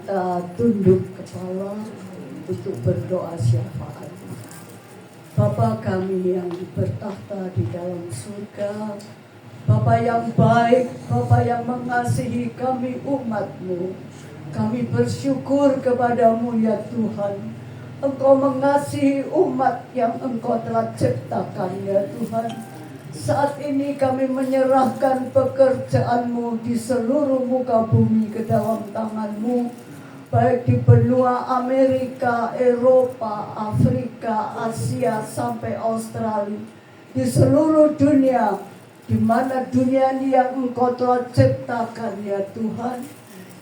kita tunduk kepala untuk berdoa syafaat. Bapa kami yang bertahta di dalam surga, Bapa yang baik, Bapa yang mengasihi kami umat-Mu, kami bersyukur kepadamu ya Tuhan. Engkau mengasihi umat yang Engkau telah ciptakan ya Tuhan. Saat ini kami menyerahkan pekerjaan-Mu di seluruh muka bumi ke dalam tangan-Mu, baik di benua Amerika, Eropa, Afrika, Asia, sampai Australia, di seluruh dunia, di mana dunia ini yang Engkau telah ciptakan ya Tuhan.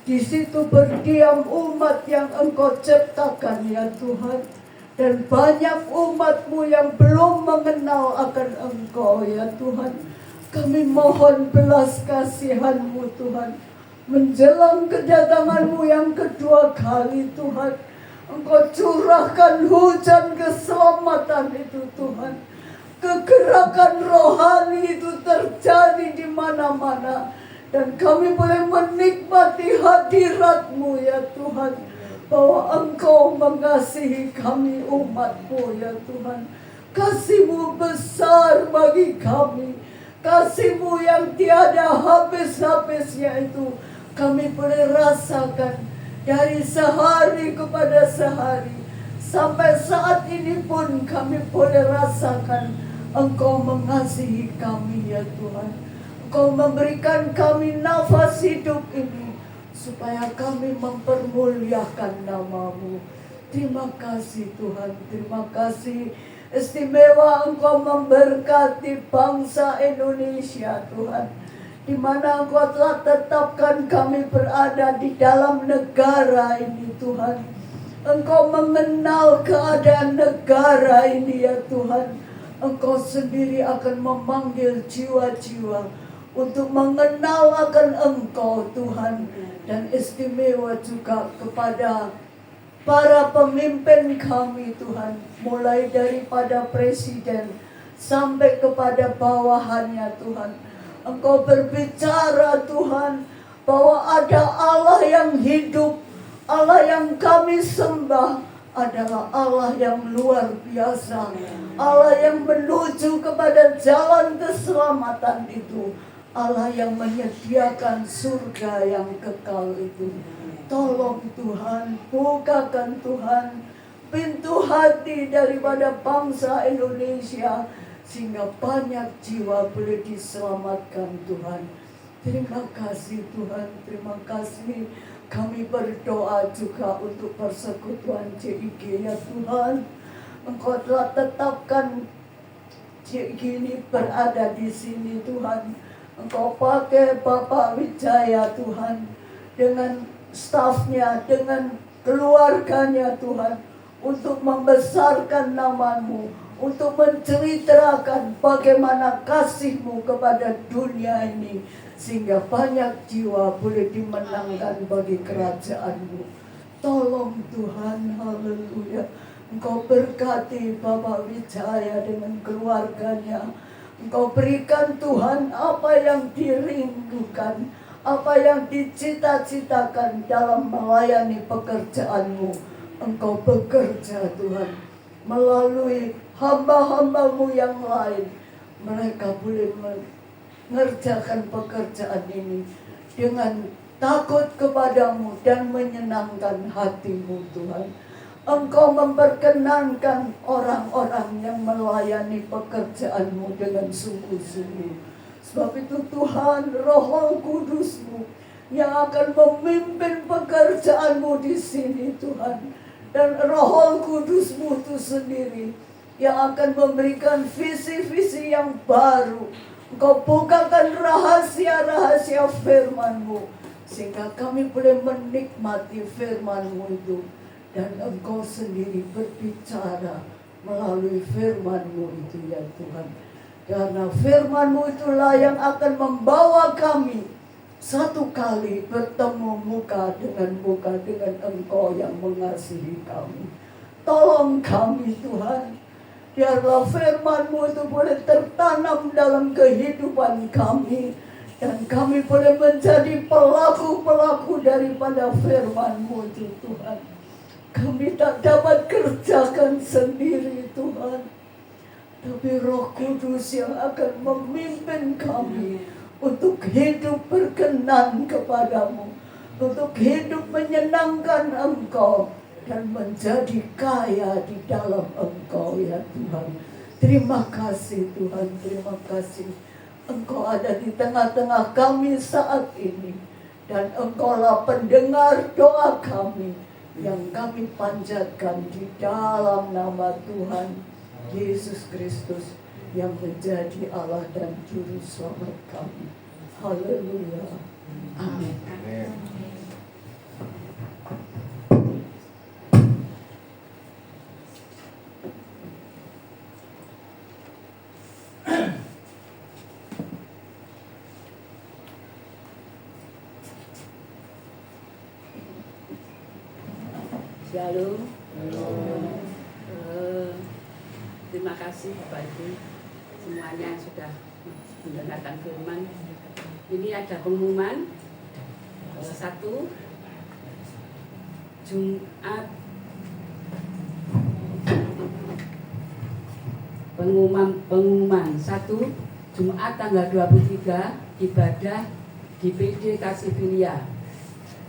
Di situ berdiam umat yang Engkau ciptakan ya Tuhan. Dan banyak umat-Mu yang belum mengenal akan Engkau ya Tuhan. Kami mohon belas kasihan-Mu Tuhan. Menjelang kedatangan-Mu yang kedua kali Tuhan, Engkau curahkan hujan keselamatan itu Tuhan. Kegerakan rohani itu terjadi di mana-mana. Dan kami boleh menikmati hadirat-Mu ya Tuhan. Bahwa Engkau mengasihi kami umat-Mu ya Tuhan. Kasih-Mu besar bagi kami. Kasih-Mu yang tiada habis-habisnya itu kami boleh rasakan dari sehari kepada sehari. Sampai saat ini pun kami boleh rasakan Engkau mengasihi kami ya Tuhan. Engkau memberikan kami nafas hidup ini supaya kami mempermuliakan nama-Mu. Terima kasih Tuhan, terima kasih. Istimewa Engkau memberkati bangsa Indonesia Tuhan, di mana Engkau telah tetapkan kami berada di dalam negara ini Tuhan. Engkau mengenal keadaan negara ini ya Tuhan. Engkau sendiri akan memanggil jiwa-jiwa untuk mengenal akan Engkau Tuhan. Dan istimewa juga kepada para pemimpin kami Tuhan, mulai daripada presiden sampai kepada bawahannya Tuhan. Engkau berbicara Tuhan bahwa ada Allah yang hidup, Allah yang kami sembah adalah Allah yang luar biasa, Allah yang menuju kepada jalan keselamatan itu, Allah yang menyediakan surga yang kekal itu. Tolong Tuhan, bukakan Tuhan pintu hati daripada bangsa Indonesia, sehingga banyak jiwa boleh diselamatkan Tuhan. Terima kasih Tuhan, terima kasih. Kami berdoa juga untuk persekutuan CIG ya Tuhan. Engkau telah tetapkan CIG ini berada di sini Tuhan. Engkau pakai Bapak Wijaya Tuhan, dengan stafnya, dengan keluarganya Tuhan, untuk membesarkan nama-Mu, untuk menceritakan bagaimana kasih-Mu kepada dunia ini, sehingga banyak jiwa boleh dimenangkan bagi kerajaan-Mu. Tolong Tuhan, haleluya. Engkau berkati Bapak Wijaya dengan keluarganya. Engkau berikan Tuhan apa yang dirindukan, apa yang dicita-citakan dalam melayani pekerjaan-Mu. Engkau bekerja Tuhan melalui hamba-hamba-Mu yang lain. Mereka boleh mengerjakan pekerjaan ini dengan takut kepadamu dan menyenangkan hatimu Tuhan. Engkau memperkenankan orang-orang yang melayani pekerjaanmu dengan sungguh-sungguh. Sebab itu Tuhan, Roh Kudus-Mu yang akan memimpin pekerjaanmu di sini Tuhan. Dan Roh Kudus-Mu itu sendiri yang akan memberikan visi-visi yang baru. Engkau bukakan rahasia-rahasia firman-Mu, sehingga kami boleh menikmati firman-Mu itu. Dan Engkau sendiri berbicara melalui firman-Mu itu ya Tuhan. Karena firman-Mu itulah yang akan membawa kami satu kali bertemu muka dengan Engkau yang mengasihi kami. Tolong kami Tuhan, biarlah firman-Mu itu boleh tertanam dalam kehidupan kami, Dan kami boleh menjadi pelaku-pelaku daripada firman-Mu Tuhan. Kami tak dapat kerjakan sendiri Tuhan, tapi Roh Kudus yang akan memimpin kami untuk hidup berkenan kepadamu, untuk hidup menyenangkan Engkau, dan menjadi kaya di dalam Engkau ya Tuhan. Terima kasih Tuhan, terima kasih. Engkau ada di tengah-tengah kami saat ini, dan Engkaulah pendengar doa kami yang kami panjatkan di dalam nama Tuhan Yesus Kristus yang menjadi Allah dan Juru Selamat kami. Haleluya. Amin. Shalom. Terima kasih Bapak Ibu semuanya yang sudah mendengarkan firman. Ini ada pengumuman 1 Jumat, pengumuman 1 Jumat tanggal 23 ibadah di PD Kasivilia.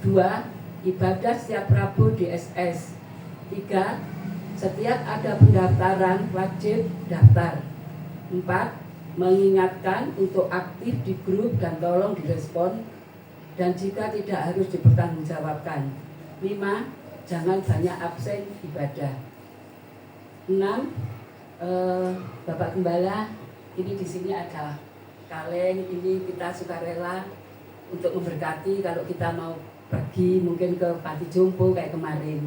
2 ibadah setiap Rabu di SS. 3. Setiap ada pendaftaran wajib daftar. 4. Mengingatkan untuk aktif di grup dan tolong direspon, dan jika tidak harus dipertanggungjawabkan. 5. Jangan banyak absen ibadah. 6. Bapak Gembala, ini di sini ada kaleng, ini kita sukarela untuk memberkati kalau kita mau pergi mungkin ke panti jompo kayak kemarin.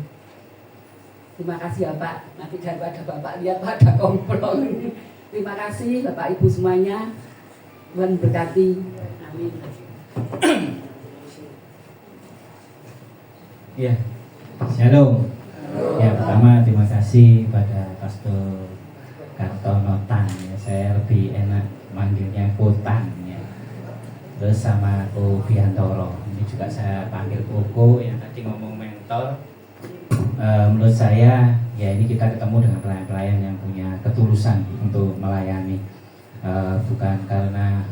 Terima kasih ya Pak. Nanti daripada Bapak lihat pada komplong. Terima kasih Bapak Ibu semuanya. Tuhan berkati. Amin. Ya, Shalom. Ya, pertama terima kasih pada Pastor Kartonotan. Ya, saya lebih enak manggilnya Kotan. Ya. Terus sama Ko Biantoro. Ini juga saya panggil Koko yang tadi ngomong mentor. Menurut saya ya ini kita ketemu dengan pelayan-pelayan yang punya ketulusan untuk melayani, bukan karena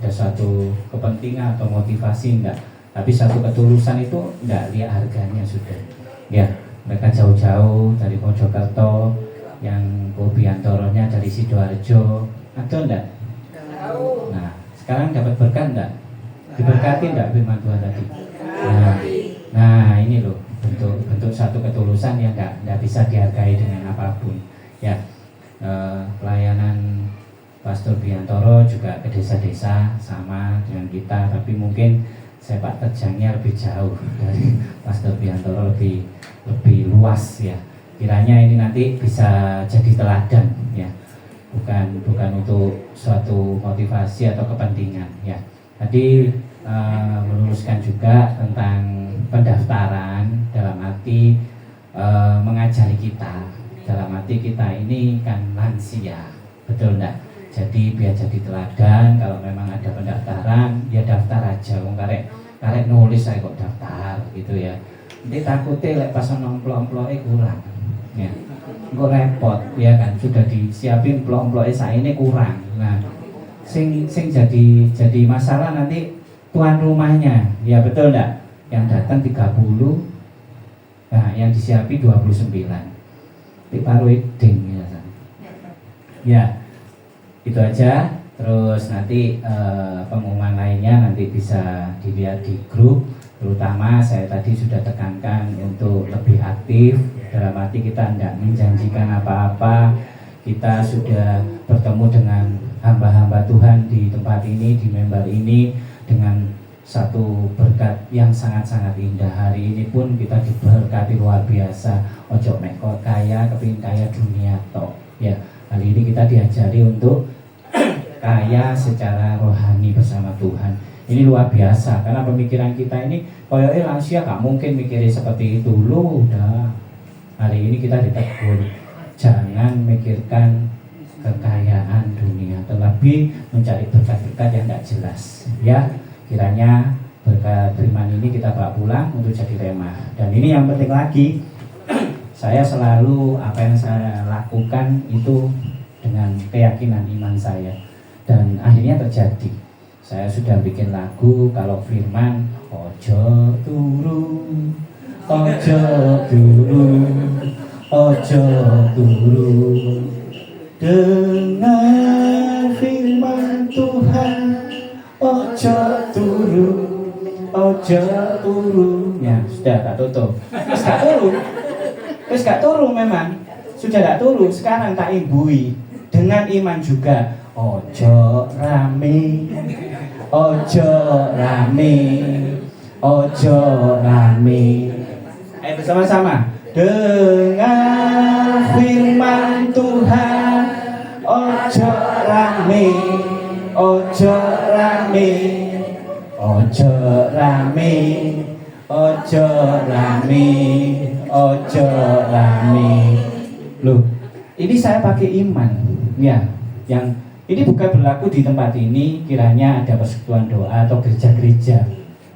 ada suatu kepentingan atau motivasi, enggak, tapi satu ketulusan itu enggak lihat harganya sudah ya. Mereka jauh-jauh dari Mojokerto, yang Kobiantoronya dari Sidoarjo, ada enggak? Nah sekarang dapat berkat enggak? Diberkati enggak firman Tuhan tadi? Nah ini loh bentuk satu ketulusan yang nggak bisa dihargai dengan apapun ya. Pelayanan Pastor Biantoro juga ke desa-desa sama dengan kita, tapi mungkin sepak terjangnya lebih jauh dari Pastor Biantoro, lebih luas ya. Kiranya ini nanti bisa jadi teladan ya, bukan untuk suatu motivasi atau kepentingan ya. Tadi meluruskan juga tentang pendaftaran dalam arti mengajari kita, dalam arti kita ini kan lansia, betul enggak? Jadi biar jadi teladan, kalau memang ada pendaftaran ya daftar aja, karek nulis saya kok daftar gitu ya. Nanti takutnya lek pas amplop-amplope kurang ya, kok repot ya kan, sudah disiapin amplop-amplope saya ini kurang. Nah sing jadi masalah nanti tuan rumahnya ya, betul enggak? Yang datang 30, nah yang disiapi 29. Di paruiding ya, itu aja. Terus nanti pengumuman lainnya nanti bisa dilihat di grup. Terutama saya tadi sudah tekankan untuk lebih aktif, dalam arti kita tidak menjanjikan apa-apa. Kita sudah bertemu dengan hamba-hamba Tuhan di tempat ini, di member ini, dengan satu berkat yang sangat-sangat indah. Hari ini pun kita diberkati luar biasa. Ojo mekor kaya, kepingin kaya dunia tok ya. Hari ini kita diajari untuk kaya secara rohani bersama Tuhan. Ini luar biasa, karena pemikiran kita ini koyoke lansia gak mungkin mikirin seperti itu. Udah hari ini kita ditegur, jangan mikirkan kekayaan dunia, terlebih mencari berkat-berkat yang tidak jelas. Ya, kiranya berkat firman ini kita bawa pulang untuk jadi rema. Dan ini yang penting lagi, saya selalu apa yang saya lakukan itu dengan keyakinan iman saya, dan akhirnya terjadi. Saya sudah bikin lagu kalau firman ojo turu, ojo turu, ojo turu, dengan firman Tuhan ojo turu, ojo turu. Ya sudah tak tutup. Terus gak turu memang. Sudah gak turu, sekarang tak imbui dengan iman juga. Ojo rame, ojo rame, ojo rame. Ayo bersama-sama. Dengan firman Tuhan ojo rame, ojo rame, ojo rame, ojo rame, ojo rame. Loh, ini saya pakai iman, ya. Yang ini bukan berlaku di tempat ini. Kiranya ada persekutuan doa atau gereja-gereja.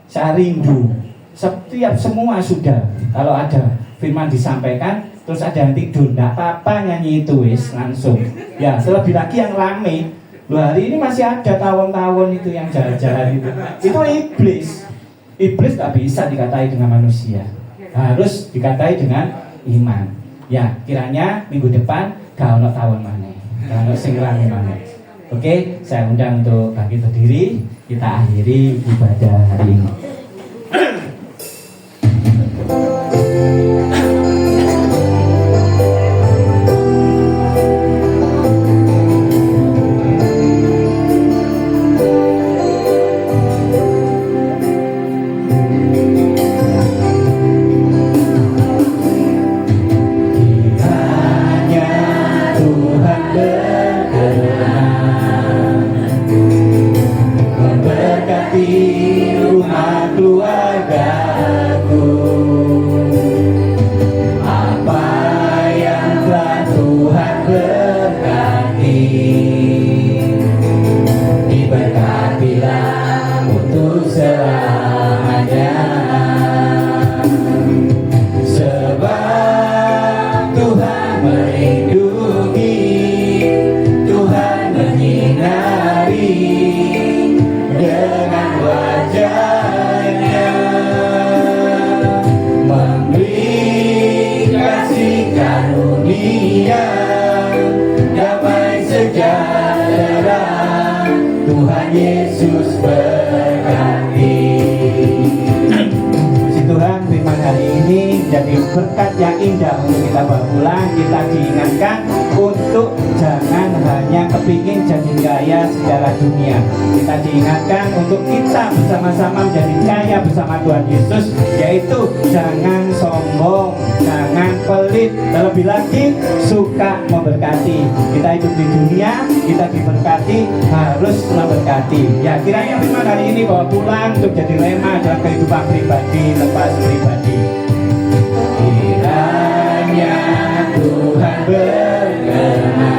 Saya rindu. Setiap semua sudah. Kalau ada firman disampaikan, terus ada yang tidur, enggak apa-apa nyanyi itu wis langsung. Ya, terlebih lagi yang rame. Loh, hari ini masih ada tawon-tawon itu yang jalan-jalan itu. Itu iblis. Iblis tak bisa dikatai dengan manusia. Harus dikatai dengan iman. Ya, kiranya minggu depan gak ono tawon maneh. Gak ono sing rame maneh. Oke, saya undang untuk bangkit berdiri. Kita akhiri ibadah hari ini. Tuhan Yesus berkati. Puji Tuhan, firman hari ini jadi berkat yang indah untuk kita bawa pulang. Kita diingatkan untuk jangan hanya kepingin jadi kaya secara dunia. Kita diingatkan untuk kita bersama-sama menjadi kaya bersama Tuhan Yesus, yaitu jangan sombong, jangan pelit, terlebih lagi suka memberkati. Kita hidup di dunia, kita diberkati, harus memberkati. Ya, kiranya firman hari ini bawa pulang untuk jadi rema dalam kehidupan pribadi, lepas pribadi. Kiranya Tuhan berkenan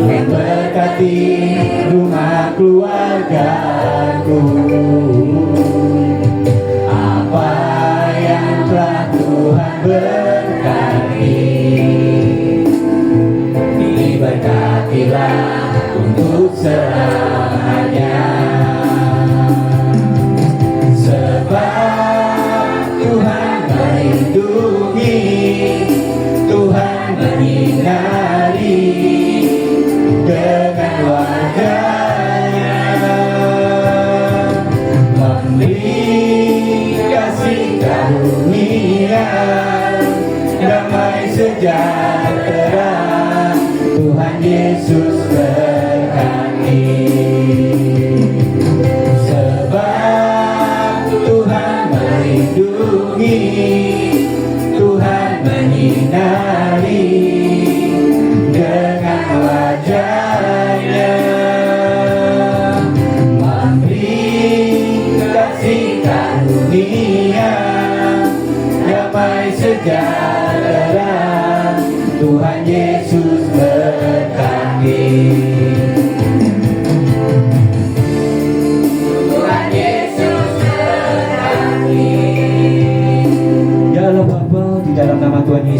memberkati rumah keluargaku. Apa yang telah Tuhan berkati, diberkatilah untuk selamanya. Sebab Tuhan melindungi, Tuhan menyinari dengan wajah-Nya, memberi kasih karunia, damai sejahtera. Tuhan Yesus berkati. Sebab Tuhan melindungi, Tuhan menyinari dengan wajah-Nya, memberi kasih karunia, damai sejahtera. Tuhan Yesus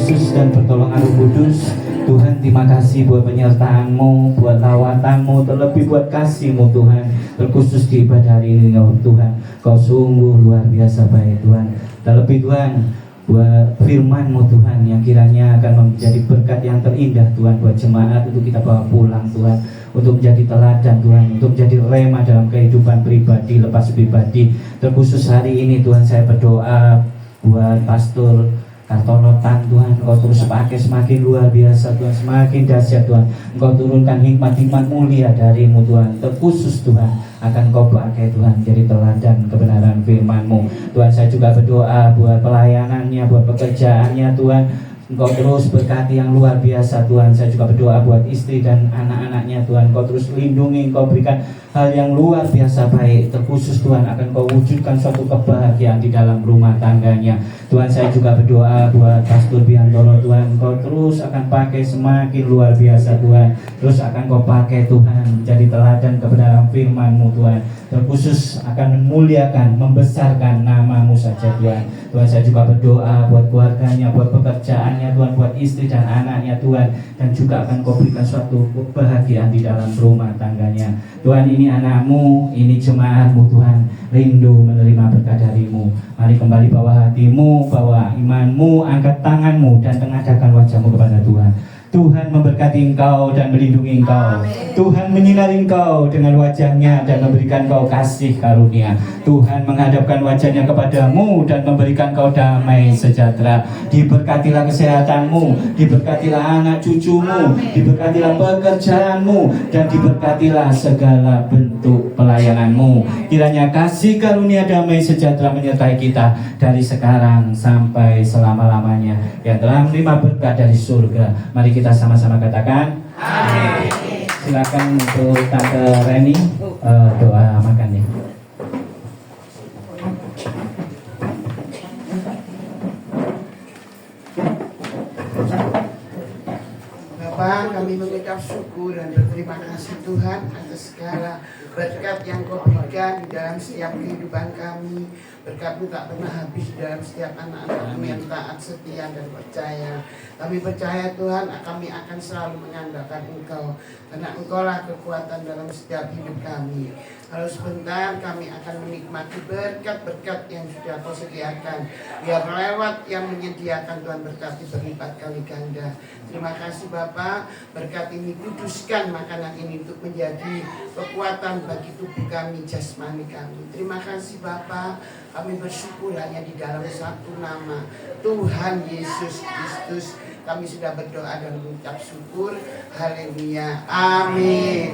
Yesus dan pertolongan Roh Kudus. Tuhan, terima kasih buat penyertaan-Mu, buat lawatan-Mu, terlebih buat kasih-Mu Tuhan, terkhusus di ibadah hari ini ya Tuhan. Kau sungguh luar biasa baik Tuhan. Terlebih Tuhan, buat firman-Mu Tuhan yang kiranya akan menjadi berkat yang terindah Tuhan buat jemaat untuk kita bawa pulang Tuhan, untuk menjadi teladan Tuhan, untuk menjadi rema dalam kehidupan pribadi, lepas pribadi. Terkhusus hari ini Tuhan, saya berdoa buat Pastor Kartono Tan Tuhan, Engkau terus pakai semakin luar biasa Tuhan, semakin dahsyat Tuhan. Engkau turunkan hikmat-hikmat mulia dari-Mu Tuhan, terkhusus Tuhan akan Kau pakai Tuhan jadi teladan kebenaran firman-Mu Tuhan. Saya juga berdoa buat pelayanannya, buat pekerjaannya Tuhan, Engkau terus berkati yang luar biasa Tuhan. Saya juga berdoa buat istri dan anak-anaknya Tuhan, Engkau terus lindungi, Engkau berikan hal yang luar biasa baik, terkhusus Tuhan akan Kau wujudkan suatu kebahagiaan di dalam rumah tangganya Tuhan. Saya juga berdoa buat Pastor Biantoro Tuhan, Engkau terus akan pakai semakin luar biasa Tuhan, terus akan Kau pakai Tuhan jadi teladan kebenaran firman-Mu Tuhan, terkhusus akan memuliakan, membesarkan nama-Mu saja Tuhan. Tuhan, saya juga berdoa buat keluarganya, buat pekerjaannya Tuhan, buat istri dan anaknya Tuhan, dan juga akan Kau berikan suatu kebahagiaan di dalam rumah tangganya Tuhan. Ini anak-Mu, ini jemaat-Mu Tuhan, rindu menerima berkat dari-Mu. Mari kembali bawa hatimu, bawa iman-Mu, angkat tangan-Mu dan tengadahkan wajah-Mu kepada Tuhan. Tuhan memberkati engkau dan melindungi engkau. Tuhan menyinari engkau dengan wajahnya dan memberikan kau kasih karunia. Tuhan menghadapkan wajahnya kepadamu dan memberikan kau damai sejahtera. Diberkatilah kesehatanmu, diberkatilah anak cucumu, diberkatilah pekerjaanmu, dan diberkatilah segala bentuk pelayananmu. Kiranya kasih karunia damai sejahtera menyertai kita dari sekarang sampai selama-lamanya, yang telah menerima berkat dari surga. Mari kita sama-sama katakan amin. Silakan untuk Tante Reni doa makannya. Bapak, kami mengucap syukur dan berterima kasih Tuhan atas segala berkat yang Kau berikan di dalam setiap kehidupan kami. Berkat-Mu tak pernah habis dalam setiap anak-anak-Mu yang taat, setia dan percaya. Kami percaya Tuhan, kami akan selalu mengandalkan Engkau, karena Engkau-lah kekuatan dalam setiap hidup kami. Kalau sebentar kami akan menikmati berkat-berkat yang sudah Kau sediakan. Biar lewat yang menyediakan Tuhan berkati berlipat kali ganda. Terima kasih Bapa, berkat ini kuduskan makanan ini untuk menjadi kekuatan bagi tubuh kami, jasmani kami. Terima kasih Bapa, kami bersyukur hanya di dalam satu nama, Tuhan Yesus Kristus. Kami sudah berdoa dan mengucap syukur. Haleluya. Amin.